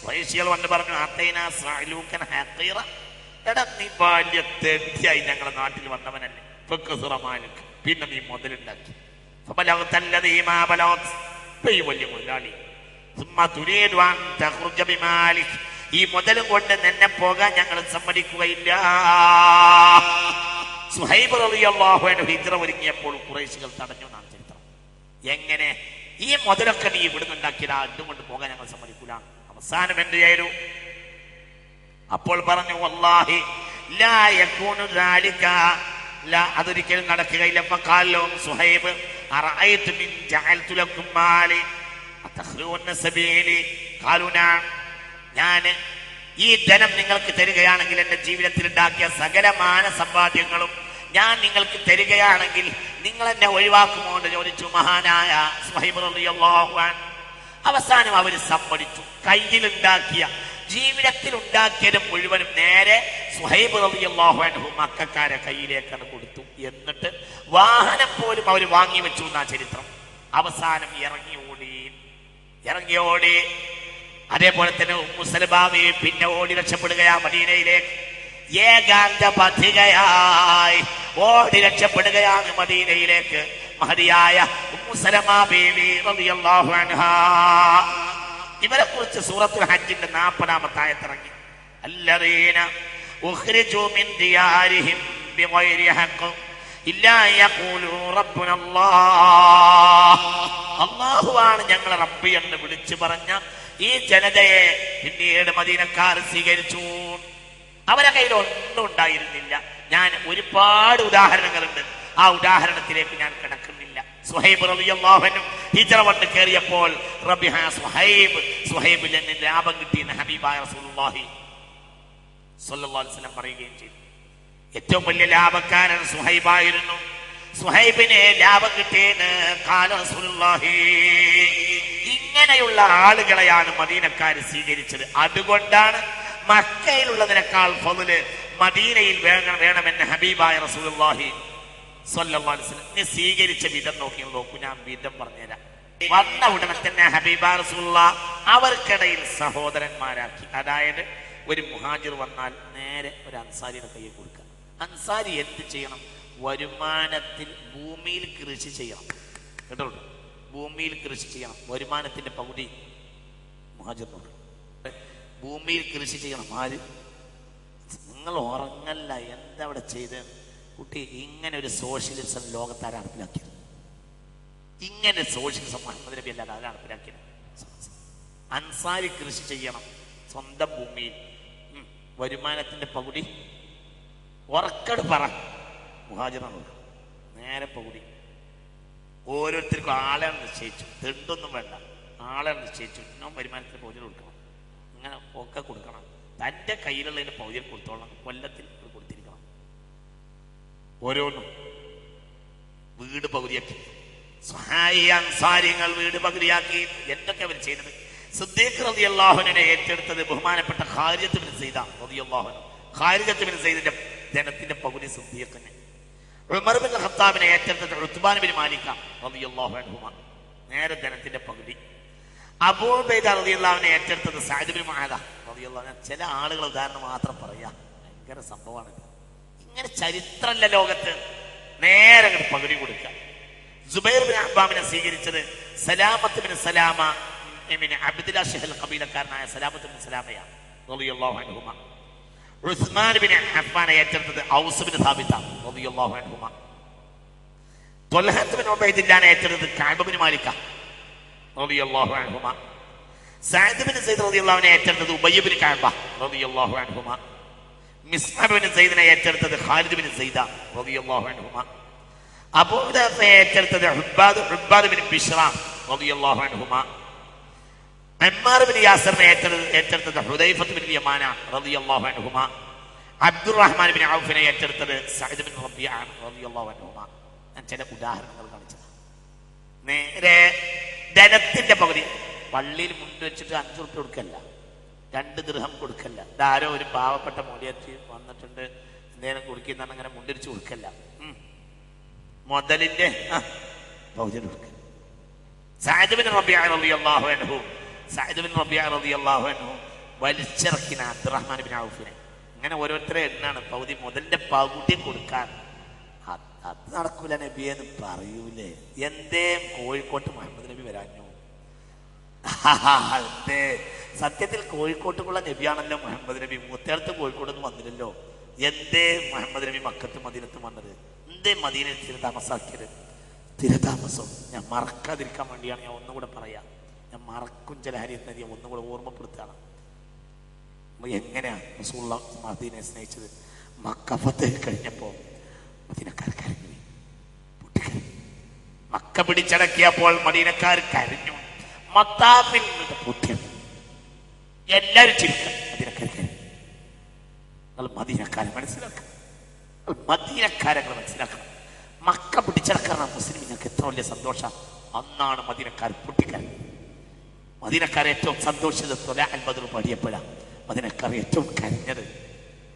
ഖുറൈശികൾ വന്ന് പറഞ്ഞു, അത്തൈനാ സഅലൂകൻ ഹഖീറ, എടാ നീ വലിയ തെറ്റിയായി ഞങ്ങളുടെ നാട്ടിൽ വന്നവനല്ലേ, ഫക്സുറ മാലിക്, പിന്നെ നീ മുതലുണ്ടാക്കി. ഫബലഗ്തല്ലദീ മാ ബലഗ്ത, ഈ വലിയ മുതലാളി. സുമ്മ തുരീദു അൻ തഖ്റുജ ബിമാലിക്, ഈ മുതലും കൊണ്ട് നിന്നെ പോകാൻ ഞങ്ങൾ സമ്മതിക്കുകയില്ല. സുഹൈബ് റളിയല്ലാഹു അൻഹു ഹിജ്റ ഒരുങ്ങിയപ്പോൾ ഖുറൈശികൾ തടഞ്ഞു എന്നാണ് ചരിത്രം. എങ്ങനെ? ഈ മുതലൊക്കെ നീ ഇവിടുന്ന് ഉണ്ടാക്കിയതാ, അതുകൊണ്ട് പോകാൻ ഞങ്ങൾ സമ്മതിക്കൂല. അവസാനം എന്ത് ചെയ്തു? അപ്പോൾ പറഞ്ഞു, വല്ലാഹി ലാ യകൂനു ദാലിക, അതൊരിക്കലും നടക്കുകയില്ല. ഫഖാല സുഹൈബ് അറഅയ്തു മിൻ ജഅൽതു ലക്കും മാലി അതഖ്റൂന സബീലി ഖാലു നഅം, ഞാൻ ഈ ധനം നിങ്ങൾക്ക് തരികയാണെങ്കിൽ, എന്റെ ജീവിതത്തിൽ ഉണ്ടാക്കിയ സകലമാന സമ്പാദ്യങ്ങളും ഞാൻ നിങ്ങൾക്ക് തരികയാണെങ്കിൽ നിങ്ങൾ എന്നെ ഒഴിവാക്കുമോ എന്ന് ചോദിച്ചു മഹാനായ സുഹൈബ് റളിയല്ലാഹു അൻഹു. അവസാനം അവർ സമ്മതിച്ചു. കയ്യിലുണ്ടാക്കിയ, ജീവിതത്തിൽ ഉണ്ടാക്കിയത് മുഴുവനും നേരെ സുഹൈബ് റളിയല്ലാഹു അൻഹു മക്കക്കാരെ കയ്യിലേക്കാണ് കൊടുത്തു. എന്നിട്ട് വാഹനം പോലും അവർ വാങ്ങി വെച്ചു എന്നാ ചരിത്രം. അവസാനം ഇറങ്ങി ഓടി. അതേപോലെ തന്നെ ഉമ്മു സലമ പിന്നെ ഓടി രക്ഷപ്പെടുകയാ മദീനയിലേക്ക്. ഏകാന്ത പഥികയായി ഓടി രക്ഷപ്പെടുകയാണ് മദീനയിലേക്ക്. മഹദിയായ ഉമ്മു സലമ ബീവി റളിയല്ലാഹു അൻഹാ. ഇവരെ കുറിച്ച് സൂറത്തുൽ ഹജ്ജിന്റെ 40-ാമത്തെ ആയത്ത് ഇറങ്ങി. അല്ലദീന ഉഖ്രിജൂ മിൻ ദിയാരിഹിം ബിഗൈരി ഹഖ് ഇല്ലാ യഖൂലു റബ്ബുനല്ലാഹ്. അല്ലാഹുവാണ് ഞങ്ങളെ റബ്ബ് എന്ന് വിളിച്ചു പറഞ്ഞ ഈ ജനതയെ പിന്നീട് മദീനക്കാർ സ്വീകരിച്ചു. അവരെ കയ്യിൽ ഒന്നും ഉണ്ടായിരുന്നില്ല. ഞാൻ ഒരുപാട് ഉദാഹരണങ്ങളുണ്ട്, ആ ഉദാഹരണത്തിലേക്ക് ഞാൻ കിടക്കുന്നില്ല. സുഹൈബ് റളിയല്ലാഹു അൻഹു ഹിജ്റ വന്ന് കയറിയപ്പോൾ റബിഹ സുഹൈബിൽ നിന്ന് ലാഭം കിട്ടിയെന്ന് ഹബീബായ റസൂലുള്ളാഹി സ്വല്ലല്ലാഹു അലൈഹി വസല്ലം പറയുകയും ചെയ്തു. ഏറ്റവും വലിയ ലാഭക്കാരൻ സുഹൈബായിരുന്നു. സുഹൈബിനെ ലാഭം കിട്ടിയെന്ന് ഖാല റസൂലുള്ളാഹി. ഇങ്ങനെയുള്ള ആളുകളെയാണ് മദീനക്കാർ സ്വീകരിച്ചത്. അതുകൊണ്ടാണ് മക്കയിലുള്ളതിനേക്കാൾ ഫള് മദീനയിൽ വേണമെന്ന് ഹബീബായ റസൂലുള്ളാഹി സ്വല്ലല്ലാഹു അലൈഹി വസല്ലം സ്വീകരിച്ച വിധം നോക്കൂ. ഞാൻ വിധം പറഞ്ഞുതരാം. വന്ന ഉടനെ തന്നെ ഹബീബായ റസൂലുള്ളാഹി അവർക്കിടയിൽ സഹോദരന്മാരാക്കി. അതായത് ഒരു മുഹാജിർ വന്നാൽ നേരെ ഒരു അൻസാരിയുടെ കയ്യിൽ കൊടുക്കുക. അൻസാരി എന്ത് ചെയ്യണം? വരുമാനത്തിൽ ഭൂമിയിൽ കൃഷി ചെയ്യണം. കേട്ടോ, ഭൂമിയിൽ കൃഷി ചെയ്യണം. വരുമാനത്തിന്റെ പകുതി മുഹാജിറിനോട് ഭൂമിയിൽ കൃഷി ചെയ്യണം. ആര്? നിങ്ങൾ ഉറങ്ങല്ല. എന്താ അവിടെ ചെയ്ത് കുട്ടി? ഇങ്ങനെ ഒരു സോഷ്യലിസം ലോകത്താരെ നടപ്പിലാക്കിയത്. ഇങ്ങനെ സോഷ്യലിസം മുഹമ്മദ് നബി അല്ലാതെ ആരാണ് നടപ്പിലാക്കിയത്? അൻസാരി കൃഷി ചെയ്യണം സ്വന്തം ഭൂമിയിൽ. വരുമാനത്തിന്റെ പകുതി ഉറക്കട് പറ മുഹാജിറിനോട്. നേരെ പകുതി. ഓരോരുത്തർക്കും ആളെ നിശ്ചയിച്ചു. തെണ്ടൊന്നും വേണ്ട, ആളെ നിശ്ചയിച്ചു. ഇന്നും വരുമാനത്തിന് പകുതി കൊടുക്കണം. ഇങ്ങനെ ഒക്കെ കൊടുക്കണം. തൻ്റെ കയ്യിലുള്ളതിന് പകുതി കൊടുത്തോളണം. കൊല്ലത്തിൽ കൊടുത്തിരിക്കണം. ഓരോന്നും വീട് പകുതിയാക്കി. അൻസാരികൾ വീട് പകുതിയാക്കി. എന്തൊക്കെ അവർ ചെയ്തത്? സിദ്ദീഖ് റളിയല്ലാഹു അൻഹുവിനെ ഏറ്റെടുത്തത് ബഹുമാനപ്പെട്ട ഖാരിജത്ത് ബിൻ സൈദ റളിയല്ലാഹു അൻഹു. ഖാരിജത്ത് ബിൻ സൈദിന്റെ ജനത്തിന്റെ പകുതി സിദ്ദീഖിനെ. ഉമർ ബിൻ ഖത്താബിനെ ഏറ്റെടുത്തത് ഉത്ബാൻ ബിൻ മാലിക റളിയല്ലാഹു അൻഹുമ. നേരെ ജനത്തിന്റെ പകുതി. അബൂ ഉബൈദ റളിയല്ലാഹുവിനെ ഏറ്റെടുത്തത് സഅദ് ബിൻ മുആദ റളിയല്ലാഹു അൻഹു. ചില ആളുകൾ ഉദാഹരണം മാത്രം പറയാ, ഭയങ്കര സംഭവമാണ്. ഇങ്ങനെ ചരിത്രമല്ല ലോകത്ത്. നേരെ പകുതി കൊടുക്കുക. സുബൈർ ബിൻ അഹ്ബാമിനെ സ്വീകരിച്ചത് സലാമത്ത് ബിൻ സലാമ അബ്ദുല്ലാ ഷഹൽ ഖബീലക്കാരനായ സലാമത്ത് ബിൻ സലാമയാണ് റളിയല്ലാഹു അൻഹുമ. ഉസ്മാൻ ബിൻ അഫ്ഫാനെ ഏറ്റെടുത്തത് ഔസ് ബിൻ സാബിത റളിയല്ലാഹു അൻഹുമ. ത്വൽഹത്ത് ബിൻ ഉബൈദില്ലാനെ ഏറ്റെടുത്തത് കഅബ് ബിൻ മാലിക റളിയല്ലാഹു അൻഹുമ. സഅദ് ബിൻ സയ്യിദ് റളിയല്ലാഹുവിനെ ഏറ്റെടുത്തത് ഉബയ്യ് ബിൻ കഅബ റളിയല്ലാഹു അൻഹുമ. മിസ്അബ് ബിൻ സയ്യിദിനെ ഏറ്റെടുത്തത് ഖാലിദ് ബിൻ സയ്യിദ റളിയല്ലാഹു അൻഹുമ. അബൂ ഉദാഫയെ ഏറ്റെടുത്തത് ഉബ്ബാദ് ബിൻ ബിശ്റ റളിയല്ലാഹു അൻഹുമ. അമ്മാർ ബിൻ യാസിറിനെ ഏറ്റെടുത്തത് ഹുദൈഫത്ത് ബിൻ യമാന റളിയല്ലാഹു അൻഹുമ. അബ്ദുറഹ്മാൻ ബിൻ ഔഫിനെ ഏറ്റെടുത്തത് സഅദ് ബിൻ റബിഅ റളിയല്ലാഹു അൻഹുമ. ഞാൻ ചില ഉദാഹരണങ്ങൾ കാണിച്ചത്. നേരെ ധനത്തിന്റെ പകുതി. പള്ളിയിൽ മുണ്ട് വെച്ചിട്ട് 5 റുപ്യ കൊടുക്കല്ല, 2 ദിർഹം കൊടുക്കല്ല. ഇതാരോ ഒരു പാവപ്പെട്ട മൂല്യത്തിൽ വന്നിട്ടുണ്ട്, എന്തെങ്കിലും കൊടുക്കുന്ന അങ്ങനെ മുണ്ടിരിച്ച് കൊടുക്കല്ല. മുതലിന്റെ പകുതി കൊടുക്കൽ. സഅദ് ബിൻ റബിഅ റളിയല്ലാഹു അൻഹു വലിച്ചിറക്കിന അബ്ദുറഹ്മാൻ ബിൻ ഔഫിനെ. ഇങ്ങനെ ഓരോരുത്തരെ എണ്ണാണ്. പകുതി മുതലിന്റെ പകുതി കൊടുക്കാൻ. അത് നടക്കൂല നബിയെ എന്ന് പറയൂലേ? എന്തേ കോഴിക്കോട്ട് മുഹമ്മദ് നബി വരാഞ്ഞു? എന്തേ? സത്യത്തിൽ കോഴിക്കോട്ടുള്ള നബിയാണല്ലോ മുഹമ്മദ് നബി. മൂത്തേടത്ത് കോഴിക്കോട്ടൊന്നും വന്നില്ലല്ലോ. എന്തേ മുഹമ്മദ് നബി മക്കത്തും മദീനത്തും വന്നത്? എന്തേ മദീനയിൽ സ്ഥിരതാമസാക്കിയത്? സ്ഥിരതാമസം ഞാൻ മറക്കാതിരിക്കാൻ വേണ്ടിയാണ് ഞാൻ ഒന്നുകൂടെ പറയാം. ഞാൻ മറക്കും ചില ഹരിയത്തിനെ ഒന്നുകൂടെ ഓർമ്മപ്പെടുത്തുകയാണ്. എങ്ങനെയാണ് റസൂലുള്ളാഹി മദീനയെ സ്നേഹിച്ചത്? മക്ക ഫതഹ് കഴിഞ്ഞപ്പോൾ മദീനക്കാർ കരഞ്ഞു, പൊട്ടിക്കരഞ്ഞു. മക്ക പിടിച്ചടക്കിയപ്പോൾ മദീനക്കാർ കരഞ്ഞു. മത്താഫിൽ നിന്ന് പൊട്ടിയത് എല്ലാവരും ചിരിക്കുക. മദീനക്കാർ കരഞ്ഞു. മദീനക്കാരെ മനസ്സിലാക്കണം. മദീനക്കാരെ മനസ്സിലാക്കണം. മക്ക പിടിച്ചടക്കാണ് മുസ്ലിമിങ്ങൾക്ക് എത്ര വലിയ സന്തോഷം. അന്നാണ് മദീനക്കാർ പൊട്ടിക്കരഞ്ഞു. മദീനക്കാരെ ഏറ്റവും സന്തോഷിച്ചത് ത്വലാഅൽ ബദ്ർ പാടിയപ്പോഴാണ്. മദീനക്കാർ ഏറ്റവും കരഞ്ഞത്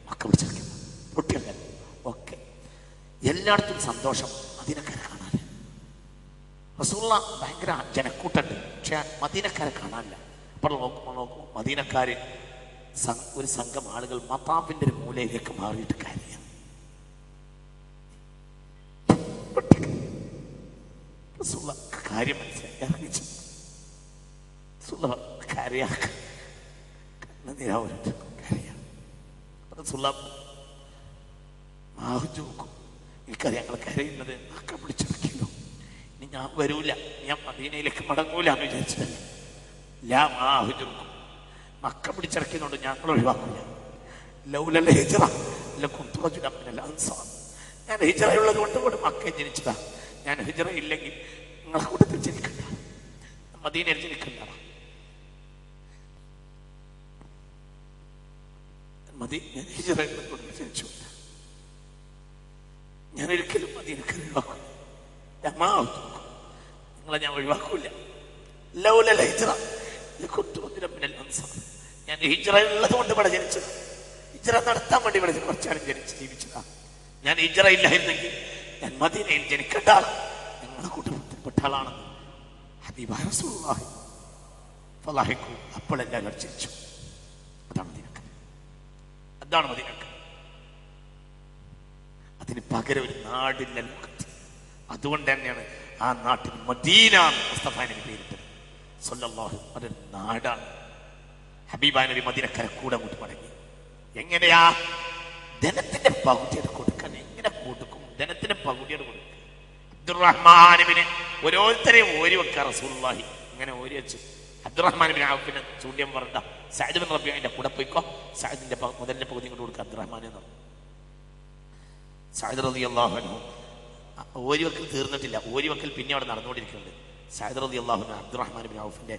മക്ക പിടിച്ചടക്കുന്നത് പൊട്ടിയല്ല. ഓക്കെ, എല്ലായിടത്തും സന്തോഷം മദീനക്കാരെ കാണാൻ. റസൂലുള്ളാഹി ഭയങ്കര ജനക്കൂട്ടുണ്ട്, പക്ഷെ മദീനക്കാരെ കാണാനില്ല. അപ്പോൾ നോക്കും മദീനക്കാര് ഒരു സംഘം ആളുകൾ മത്താഫിന്റെ ഒരു മൂലയിലേക്ക് മാറിയിട്ട് കരയാണ്. റസൂലുള്ള കാര്യം മനസ്സിലായി ഇറങ്ങിച്ചു. റസൂലുള്ള കരയാക്ക കണ്ണുനീരാവരുണ്ട് കരയാ. റസൂലുള്ള മാഹുജ് നോക്കും, എനിക്കറിയാം ഞങ്ങൾ കരയുന്നത് മക്ക പിടിച്ചിറക്കിയല്ലോ, ഇനി ഞാൻ വരൂല, ഞാൻ മദീനയിലേക്ക് മടങ്ങൂല എന്ന് വിചാരിച്ചിട്ടല്ല. ലാ മാഹുജ് നോക്കും, മക്ക പിടിച്ചിറക്കിയതുകൊണ്ട് ഞങ്ങൾ ഒഴിവാക്കില്ല. ലൗലൽ ഹിജ്റ ലകുന്തു റജുലൻ മിനൽ അൻസാർ. ഞാൻ ഹിജ്റയുള്ളത് കൊണ്ട് മക്കയിൽ ജനിച്ചതാ. ഞാൻ ഹിജ്റ ഇല്ലെങ്കിൽ നിങ്ങളെ കൂട്ടത്തിൽ ജനിക്കണ്ട, മദീനയിൽ ജനിക്കണ്ട. ഞാൻ ഹിജ്റയുള്ളത് കൊണ്ട് ജനിച്ചു. ഞാൻ ഒരിക്കലും മദീനക്ക് ഒഴിവാക്കും, നിങ്ങളെ ഞാൻ ഒഴിവാക്കൂല. ലൗലൽ ഹിജ്റ ലകുന്തു റജുലൻ മിനൽ അൻസാർ. ഞാൻ ഹിജ്റ ഉള്ളത് കൊണ്ട് ഇവിടെ ജനിച്ചത്, ഹിജ്റ നടത്താൻ വേണ്ടി ഇവിടെ കുറച്ചാലും ജീവിച്ചതാ. ഞാൻ ഹിജ്റ ഇല്ലായിരുന്നെങ്കിൽ ഞാൻ മദീനയിൽ ജനിക്കേണ്ട ആളാണ്, നിങ്ങളുടെ കുടുംബത്തിൽപ്പെട്ട ആളാണെന്ന് ഹബീബായ റസൂലുള്ളാഹി ഫളഹിഖു. അപ്പോൾ എല്ലാവരും ചിരിച്ചു. അതാണ് മദീനക്ക്, അതാണ് മദീനക്ക്. അതിന് പകരം ഒരു നാടില്ല ലോകത്ത്. അതുകൊണ്ട് തന്നെയാണ് ആ നാട്ടിന് മദീന മുസ്തഫ നബി പേരിട്ടത്. സ്വല്ലല്ലാഹു അതൊരു നാടാണ്. ഹബീബായ നബി മദീനക്കര കൂടെ അങ്ങോട്ട് മടങ്ങി. എങ്ങനെയാ? ധനത്തിന്റെ പകുതിയോട് കൊടുക്കാൻ. എങ്ങനെ കൊടുക്കും? ധനത്തിന്റെ പകുതിയോട് കൊടുക്കും. അബ്ദുറഹ്മാനിബിന് ഓരോരുത്തരെയും ഓരി വെക്കാൻ റസൂലുള്ളാഹി അങ്ങനെ ഓരി വെച്ച്. അബ്ദുറഹ്മാനിബിന് ഔഫിനെ ചൂണ്ടിയം പറഞ്ഞ സഅദ് ബിൻ റബീഅന്റെ കൂടെ പോയിക്കോ, സഅദിന്റെ മുതലിന്റെ പകുതി കൊണ്ട് കൊടുക്കുക അബ്ദുറഹ്മാൻ എന്ന്. സഅദ് റളിയല്ലാഹു അൻഹു ഓരി വെക്കൽ തീർന്നിട്ടില്ല, ഓരി വെക്കൽ പിന്നെ അവിടെ നടന്നുകൊണ്ടിരിക്കുന്നുണ്ട്. സഅദ് റളിയല്ലാഹു അൻഹു അബ്ദുറഹ്മാനിബിൻ ഔഫിന്റെ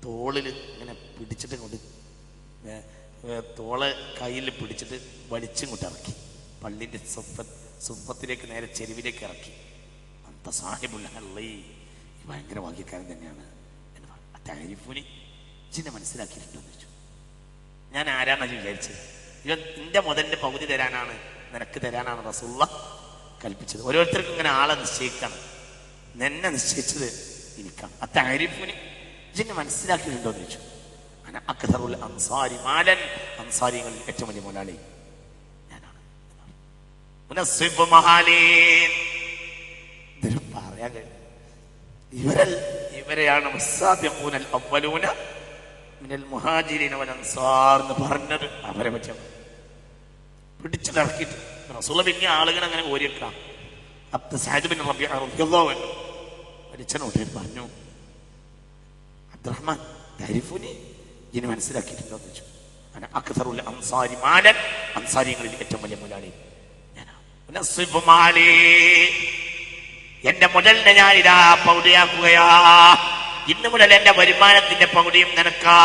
തോളിൽ ഇങ്ങനെ പിടിച്ചിട്ട് കൊണ്ട് തോള് കയ്യിൽ പിടിച്ചിട്ട് വലിച്ചിങ്ങോട്ട് ഇറക്കി. പള്ളിന്റെ സുഫത്തിലേക്ക് നേരെ ചെരുവിലേക്ക് ഇറക്കി. അന്ത സാഹിബുൽ ഹള്ളി, ഭയങ്കര ഭാഗ്യക്കാരൻ തന്നെയാണ്. താരിഫുനി ഇജിനെ മനസ്സിലാക്കിയിട്ടുണ്ടോ ചോദിച്ചു. ഞാൻ ആരാണെന്ന് വിചാരിച്ചത്? ഇവൻ നിന്റെ മുതലിന്റെ പകുതി തരാനാണ്, നിനക്ക് തരാനാണ് റസൂലുള്ള കൽപ്പിച്ചത്. ഓരോരുത്തർക്കും ഇങ്ങനെ ആളെ നിശ്ചയിക്കണം. എന്നെ നിശ്ചയിച്ചത് എനിക്കാണ്. താരിഫുനി ഇജിനെ മനസ്സിലാക്കിയിട്ടുണ്ടോ എന്ന് ചോദിച്ചു. അക്തറുൽ അൻസാരി മാലൻ, അൻസാരികളിൽ ഏറ്റവും വലിയ മുതലാളി ഞാനാണ്. പറയാൻ കഴിയും. ഇവരെയാണ് മുസ്സാബിഖൂനൽ അവ്വലൂന മിനൽ മുഹാജിരീന വൽ അൻസാർ എന്ന് പറഞ്ഞത്. അവരെ പറ്റി പിടിച്ചിറക്കിയിട്ട് റസൂലുള്ളാഹി പിന്നെ ആളുകൾ അങ്ങനെ ഓരിയേക്കാം. സഅദ് ബിൻ റബീഅ റളിയല്ലാഹു അൻഹു വലിച്ചനോട്ട് പറഞ്ഞു, അബ്ദുറഹ്മാൻ താരിഫുനി ഇനി മനസ്സിലാക്കിയിട്ടുണ്ടോ എന്ന് ചോദിച്ചു. അക്തറുൽ അൻസാരി മാലൻ, അൻസാരികളിൽ ഏറ്റവും വലിയ മുതലാളി ഞാനാണ്. എന്റെ മുതലിനെ ഞാൻ ഇതാ പകുതിയാക്കുകയാ. ഇന്ന് മുതൽ എന്റെ വരുമാനത്തിന്റെ പകുതിയും നിനക്കാ.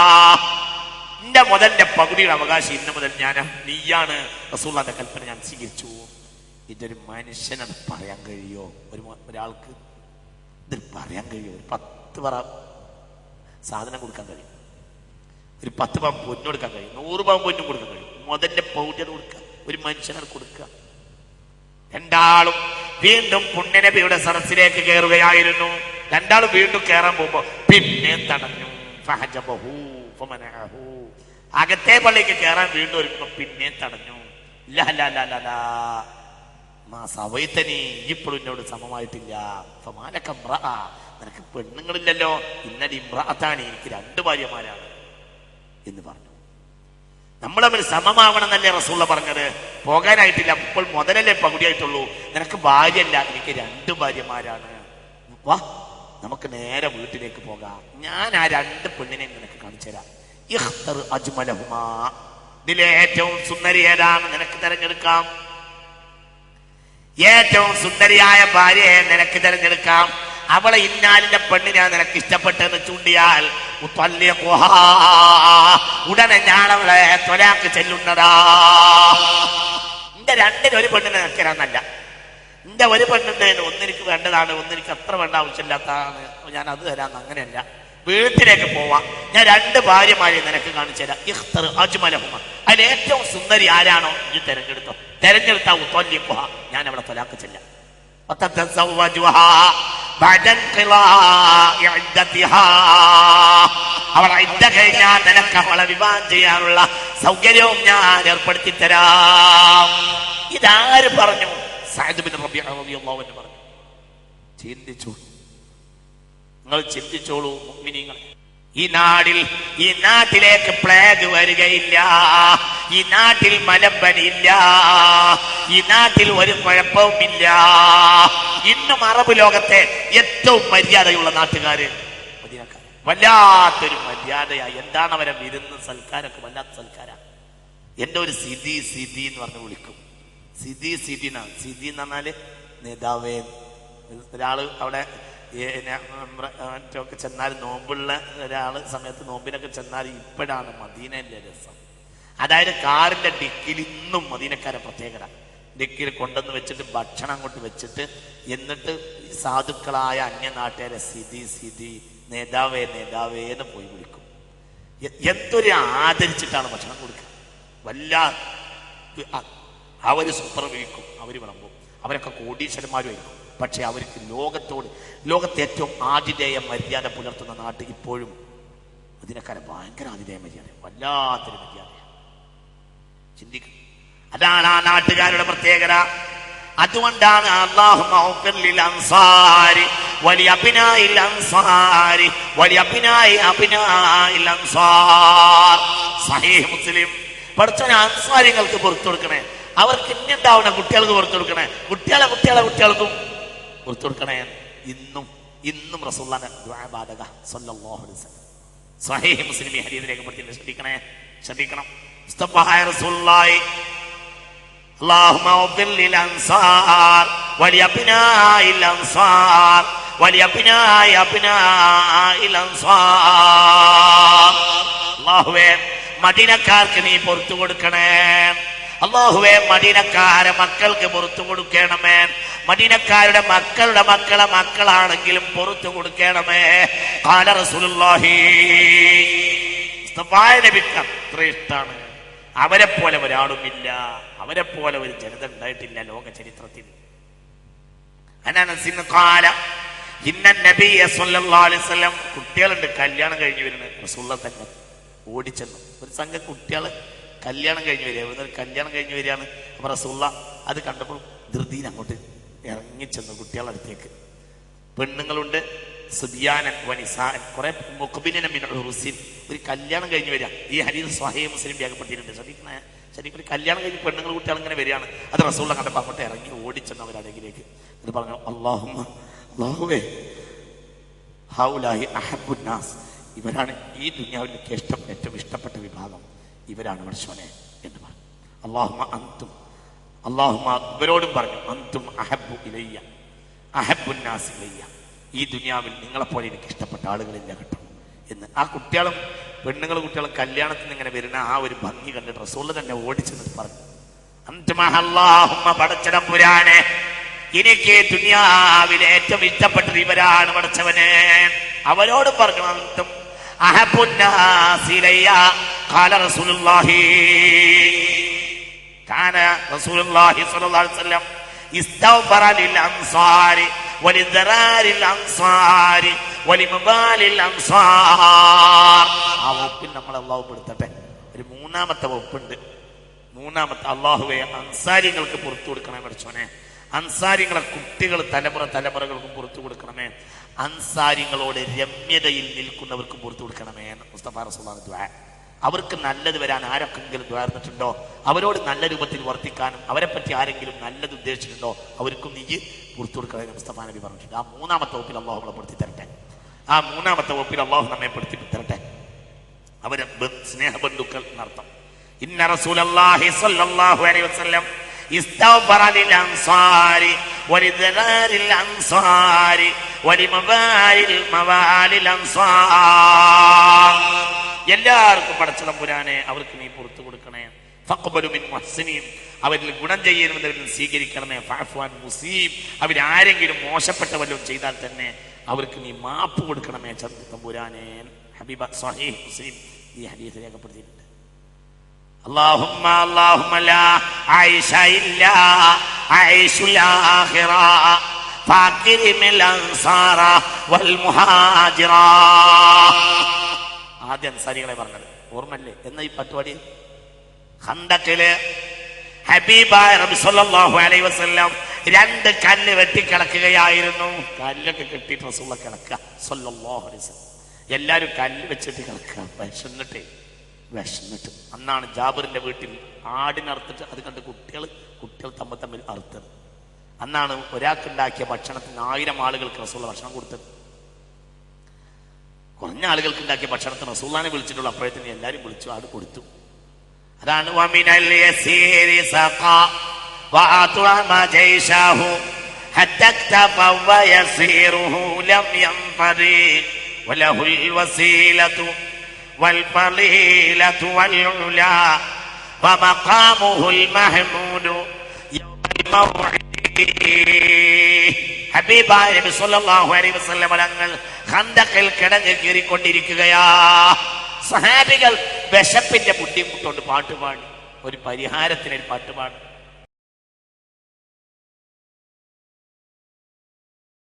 എന്റെ മുതലിന്റെ പകുതിയുടെ അവകാശം ഇന്ന് മുതൽ ഞാൻ, നീയാണ്. റസൂലുള്ളാഹിന്റെ കൽപ്പന ഞാൻ സ്വീകരിച്ചു. ഇതൊരു മനുഷ്യനാണ് പറയാൻ കഴിയോ? ഒരാൾക്ക് ഇത് പറയാൻ കഴിയോ? ഒരു 10 പറ സാധനം കൊടുക്കാൻ കഴിയും, ഒരു 10 പവൻ പൊന്നു കൊടുക്കാൻ കഴിയും, 100 പവൻ പൊന്നും കൊടുക്കാൻ കഴിയും. മുതലിന്റെ പൗഡർ കൊടുക്കുക, ഒരു മനുഷ്യനാണ് കൊടുക്കുക. രണ്ടാളും വീണ്ടും പുണ്യനബിയുടെ സദസ്സിലേക്ക് കയറുകയായിരുന്നു. രണ്ടാളും വീണ്ടും കയറാൻ പോകുമ്പോ പിന്നെ തടഞ്ഞു. അകത്തെ പള്ളിക്ക് കയറാൻ വീണ്ടും ഒരുക്കുമ്പോ പിന്നെ തടഞ്ഞു. സവൈത്തനി, ഇപ്പോഴും എന്നോട് സമമായിട്ടില്ല. നിനക്ക് പെണ്ണുങ്ങളില്ലല്ലോ. ഇന്നലെ ഇമ്രാത്താനി, എനിക്ക് 2 ഭാര്യമാരാണ് എന്ന് പറഞ്ഞു. നമ്മൾ തമ്മിൽ സമമാവണം എന്നല്ലേ റസൂലുള്ളാഹി പറഞ്ഞത്? പോകാനായിട്ടില്ല, ഇപ്പോൾ മുതലല്ലേ പകുതിയായിട്ടുള്ളൂ. നിനക്ക് ഭാര്യയല്ല, എനിക്ക് 2 ഭാര്യമാരാണ്. വാ, നമുക്ക് നേരെ വീട്ടിലേക്ക് പോകാം. ഞാൻ ആ 2 പെണ്ണിനെ നിനക്ക് കാണിച്ചു തരാം. ഇഖ്തർ അജ്മലഹുമാ, ഇതിലെ ഏറ്റവും സുന്ദരി ഏതാണ് നിനക്ക് തിരഞ്ഞെടുക്കാം. ഏറ്റവും സുന്ദരിയായ ഭാര്യയെ നിനക്ക് തിരഞ്ഞെടുക്കാം. അവളെ ഇന്നാലിന്റെ പെണ്ണിനെ നിനക്ക് ഇഷ്ടപ്പെട്ടെന്ന് ചൂണ്ടിയാൽ ഉടനെ ഞാൻ അവളെ ത്വലാഖ് ചെല്ലുന്നതാ. എന്റെ 2-ന് ഒരു പെണ്ണിനെ നിൽക്കണമെന്നല്ല. എന്റെ ഒരു പെണ്ണുണ്ട്, ഒന്നെനിക്ക് വേണ്ടതാണ്, ഒന്നെനിക്ക് അത്ര വേണ്ട ആവശ്യമില്ലാത്തതാണ്, ഞാൻ അത് തരാന്ന്. അങ്ങനെയല്ല. വീട്ടിലേക്ക് പോവാം. ഞാൻ 2 ഭാര്യമാരെ നിനക്ക് കാണിച്ചു തരാം. ഇഖ്തർ അജ്മലഹുമ, അതിൽ ഏറ്റവും സുന്ദരി ആരാണോ നീ തെരഞ്ഞെടുത്തോ. തെരഞ്ഞെടുത്താ ഉത്വല്ലിഖുഹ, ഞാൻ അവളെ ത്വലാഖ് ചെല്ലാം. അവളെ ഇദ്ദ കഴിഞ്ഞാൽ നിനക്ക് അവളെ വിവാഹം ചെയ്യാനുള്ള സൗകര്യവും ഞാൻ ഏർപ്പെടുത്തി തരാം. ഇതാര് പറഞ്ഞു? സഅദ് ബിൻ റബീഅ റളിയല്ലാഹു അൻഹു പറഞ്ഞു. ചിന്തിച്ചു, നിങ്ങൾ ചിന്തിച്ചോളൂ മുഅ്മിനീങ്ങളെ. ഈ നാട്ടിലേക്ക് പ്ലേഗ് വരികയില്ല, ഈ നാട്ടിൽ മലമ്പനിയില്ല, ഈ നാട്ടിൽ ഒരു കുഴപ്പവുമില്ല. ഇന്നും അറബ് ലോകത്തെ ഏറ്റവും മര്യാദയുള്ള നാട്ടുകാര് മദീനക്കാർ. വല്ലാത്തൊരു മര്യാദയാ. എന്താണ് അവരെ വിരുന്ന് സൽക്കാരൊക്കെ, വല്ലാത്ത സൽക്കാര. എന്റെ ഒരു സിദി എന്ന് പറഞ്ഞ് വിളിക്കും. സിദി എന്ന് പറഞ്ഞാല് നേതാവേ. ഒരാള് അവിടെ ഒക്കെ ചെന്നാൽ, നോമ്പുള്ള ഒരാള് സമയത്ത് നോമ്പിനൊക്കെ ചെന്നാൽ ഇപ്പോഴാണ് മദീനയിലെ രസം. അതായത് കാറിന്റെ ഡിക്കിൽ ഇന്നും മദീനക്കാരെ പ്രത്യേകത. ഡിക്കിൽ കൊണ്ടുവന്ന് വെച്ചിട്ട് ഭക്ഷണം അങ്ങോട്ട് വെച്ചിട്ട് എന്നിട്ട് സാധുക്കളായ അന്യനാട്ടുകാരെ സിദി നേതാവേ എന്ന് പോയി വിളിക്കും. എന്തൊരു ആദരിച്ചിട്ടാണ് ഭക്ഷണം കൊടുക്കുക. അവര് സൂപ്പർവഹിക്കും, അവര് വിളമ്പും. അവരൊക്കെ കോടീശ്വരന്മാരുമായിരിക്കും. പക്ഷെ അവർക്ക് ലോകത്തെ ഏറ്റവും ആതിഥേയ മര്യാദ പുലർത്തുന്ന നാട്ട് ഇപ്പോഴും അതിനേക്കാളും ഭയങ്കര ആതിഥേയ മര്യാദ, വല്ലാത്തൊരു മര്യാദ. ചിന്തിക്കും. അതാണ് ആ നാട്ടുകാരുടെ പ്രത്യേകത. അതുകൊണ്ടാണ് സഹീഹ് മുസ്ലിം, പഠിച്ചവനെ അൻസാരിങ്ങൾക്ക് പുറത്തു കൊടുക്കണേ, അവർക്ക് ഇന്നുണ്ടാവുന്ന കുട്ടികൾക്ക് പുറത്തു കൊടുക്കണേ, കുട്ടികൾക്കും പുറത്തു കൊടുക്കണേ. ഇന്നും റസൂലുള്ളാഹിന്റെ ദുആ ബാധക സല്ലല്ലാഹു അലൈഹി വസല്ലം. സഹീഹ് മുസ്ലിം ഈ ഹദീസ് രേഖപ്പെടുത്തിയിട്ടുണ്ട്. ശ്രദ്ധിക്കണം. മുസ്തഫായ റസൂലുള്ളാഹി اللهم اغفر للانصار ولابناء الانصار ولابناء ابناء الانصار. അല്ലാഹുവേ മദീനക്കാർക്ക് നീ പുറത്തു കൊടുക്കണേ. അല്ലാഹുവേ മദീനക്കാരെ മക്കൾക്ക് പുറത്തു കൊടുക്കണമേ. മദീനക്കാരുടെ മക്കളുടെ മക്കളാണെങ്കിലും പുറത്തു കൊടുക്കണമേ. ഖാല റസൂലുള്ളാഹി. മുസ്തഫായ നബിക്ക് അത്ര ഇഷ്ടാണ്. അവരെ പോലെ ഒരാളുമില്ല, അവരെ പോലെ ഒരു ജനത ഉണ്ടായിട്ടില്ല ലോക ചരിത്രത്തിൽ. കുട്ടികളുണ്ട് കല്യാണം കഴിഞ്ഞു വരുന്നത്. റസൂലുള്ളാഹി തന്നെ ഓടിച്ചെന്നു. ഒരു സംഘം കുട്ടികള് കല്യാണം കഴിഞ്ഞു വരിക, കല്യാണം കഴിഞ്ഞു വരികയാണ്. അപ്പൊ റസൂലുള്ളാഹി അത് കണ്ടപ്പോൾ ധൃതിയിൽ അങ്ങോട്ട് ഇറങ്ങിച്ചെന്നു കുട്ടികളുടെ അടുത്തേക്ക്. പെണ്ണുങ്ങളുണ്ട്, കുറെ ഒരു കല്യാണം കഴിഞ്ഞ് വരിക. ഈ ഹദീസ് സ്വഹീഹ് മുസ്ലിം രേഖപ്പെടുത്തിയിട്ടുണ്ട്. ശരിക്കും കല്യാണം കഴിഞ്ഞ് പെണ്ണുങ്ങൾ കുട്ടികൾ ഇങ്ങനെ വരികയാണ്. അത് റസൂലുള്ളാഹി കണ്ടപ്പോൾ അങ്ങോട്ട് ഇറങ്ങി ഓടിച്ചെന്ന് അവരടകിലേക്ക് ഇത് പറഞ്ഞു, അല്ലാഹുവേ ഹൗലാഹി അഹബ്ബുന്നാസ്, ഇവരാണ് ഈ ദുനിയാവിൽ ഏറ്റവും ഇഷ്ടപ്പെട്ട വിഭാഗം, ഇവരാണ് മനുഷ്യനെ എന്ന് പറഞ്ഞു. അല്ലാഹുമ്മ ഇവരോടും പറഞ്ഞു, അന്തും അഹബ്ബു ഇലയ്യ അഹബ്ബുന്നാസ് ഇലയ്യ, ഈ ദുനിയാവിൽ നിങ്ങളെപ്പോലെ എനിക്ക് ഇഷ്ടപ്പെട്ട ആളുകളില്ല കേട്ടോ എന്ന്. ആ കുട്ടികളും കുട്ടികളും കല്യാണത്തിന് ഇങ്ങനെ വരുന്ന ആ ഒരു ഭംഗി കണ്ടിട്ട് റസൂലുള്ളാഹി തന്നെ ഓടിച്ചെന്ന് പറഞ്ഞു, അല്ലാഹുമ്മ പടച്ചവൻ പുരാനെ, എനിക്ക് ദുനിയാവിലെ ഏറ്റവും ഇഷ്ടപ്പെട്ടത് ഇവരാണ് പടച്ചവനെ. അവരോട് പറഞ്ഞു, അന്തും അഹബ്ബുന്നാസ് ഇലയ്യ. ഖാല റസൂലുള്ളാഹി കാന റസൂലുള്ളാഹി സ്വല്ലല്ലാഹു അലൈഹി വസല്ലം ഇസ്തഗ്ഫറ ലിൽ അൻസാരി വലിദറാരിൽ അൻസാരി വലിമബാലിൽ അൻസാർ. ആ വകുപ്പിൽ നമ്മൾ അല്ലാഹു പെടുത്തട്ടെ. ഒരു മൂന്നാമത്തെ വകുപ്പുണ്ട്. അല്ലാഹുവേ അൻസാരിങ്ങൾക്ക് പുറത്തു കൊടുക്കണേ പഠിച്ചോനെ. അൻസാരിങ്ങളെ കുട്ടികൾ തലമുറകൾക്കും പുറത്തു കൊടുക്കണമേ. അൻസാരിങ്ങളോട് രമ്യതയിൽ നിൽക്കുന്നവർക്കും പുറത്തു കൊടുക്കണമേ. മുസ്തഫ റസൂലുള്ളാഹി ദുആ. അവർക്ക് നല്ലത് വരാൻ ആരൊക്കെങ്കിലും ദ്വാർന്നിട്ടുണ്ടോ, അവരോട് നല്ല രൂപത്തിൽ വർത്തിക്കാനും അവരെ പറ്റി ആരെങ്കിലും നല്ലത് ഉദ്ദേശിച്ചിട്ടുണ്ടോ, അവർക്കും നീ പുറത്തു കൊടുക്കണമെന്ന് മുസ്തഫ നബി പറഞ്ഞിട്ടുണ്ട്. ആ മൂന്നാമത്തെ വകുപ്പിൽ അല്ലാഹു നമ്മളെ പെടുത്തി തരട്ടെ. അല്ലാഹു നമ്മെ പെടുത്തി തരട്ടെ. അവരെ സ്നേഹബന്ധുക്കൾ എന്നർത്ഥം. ഇന്ന റസൂലല്ലാഹി സ്വല്ലല്ലാഹു അലൈഹി വസല്ലം ഇസ്തഗ്ഫറ ലിൽ അൻസാരി വലിദറാരിൽ അൻസാരി വലിമവാലിൽ അൻസാർ. എല്ലാവർക്കും പടച്ചതമ്പുരാനെ അവർക്ക് നീ പുറത്തു കൊടുക്കണേ. ഫഖ്ബലു മിൻ മുഹ്സിനീൻ, അവരിൽ ഗുണം ചെയ്യുന്നവരിൽ സ്വീകരിക്കണമേ. ഫഅഫു അൻ മുസീബ്, അവരാരെങ്കിലും മോശപ്പെട്ട വല്ലതും ചെയ്താൽ തന്നെ അവർക്ക് നീ മാപ്പ് കൊടുക്കണമേ തമ്പുരാനെ. ഹബീബ സ്വഹീഹ് മുസ്ലിം ഈ ഹദീസ് രേഖപ്പെടുത്തിയിട്ടുണ്ട്. അല്ലാഹുമ്മ ലാ ആയിഷ ഇല്ലാ ആയിഷുൽ ആഖിറ ഫാകിരിമിൽ അൻസാറ വൽ മുഹാജിറ. ആദ്യ അൻസാരികളെ പറഞ്ഞത് ഓർമ്മല്ലേ? എന്ന ഈ പറ്റുപാടി ഖന്തക്കില് ഹബീബായ നബി സല്ലല്ലാഹു അലൈഹി വസല്ലം 2 കല്ല് വെട്ടിക്കിളക്കുകയായിരുന്നു. കല്ലൊക്കെ കെട്ടിയിട്ട് റസൂലുള്ള കിടക്കുക സ്വല്ലല്ലാഹു അലൈഹി വസല്ലം. എല്ലാവരും കല്ല് വെച്ചിട്ട് കിടക്കുക, വിശന്നിട്ട്. അന്നാണ് ജാബിറിന്റെ വീട്ടിൽ ആടിനറുത്തിട്ട് അത് കണ്ട് കുട്ടികൾ തമ്മിൽ അറുത്തത്. അന്നാണ് ഒരാൾക്കുണ്ടാക്കിയ ഭക്ഷണത്തിന് 1000 ആളുകൾക്ക് റസൂലുള്ള ഭക്ഷണം കൊടുത്തത്. കുറഞ്ഞ ആളുകൾക്ക് ഉണ്ടാക്കിയ ഭക്ഷണത്തിന് റസൂലുള്ളാഹിനെ വിളിച്ചിട്ടുള്ള അപ്പോഴത്തേന് എല്ലാവരും വിളിച്ചു, ആട് കൊടുത്തു. അതാണ് വമിനൽ യസീരി സഖാ വഅത്അമ ജൈശഹു ഹത്തക്തഫ വയസീറുഹു ലം യൻഫരി വലഹുൽ വസീലതു والفضيلة والعلا ومقامه المحمود يوم الموعد. ഹബീബായ നബി സല്ലല്ലാഹു അലൈഹി വസല്ലം തങ്ങൾ ഖന്തഖിൽ കിടങ്ങ് കീറിക്കൊണ്ടിരിക്കുകയാ. സഹാബികൾ വിശപ്പിന്റെ ബുദ്ധിമുട്ടുകൊണ്ട് പാട്ടുപാടി, ഒരു പരിഹാരത്തിന് ഒരു പാട്ടുപാടി.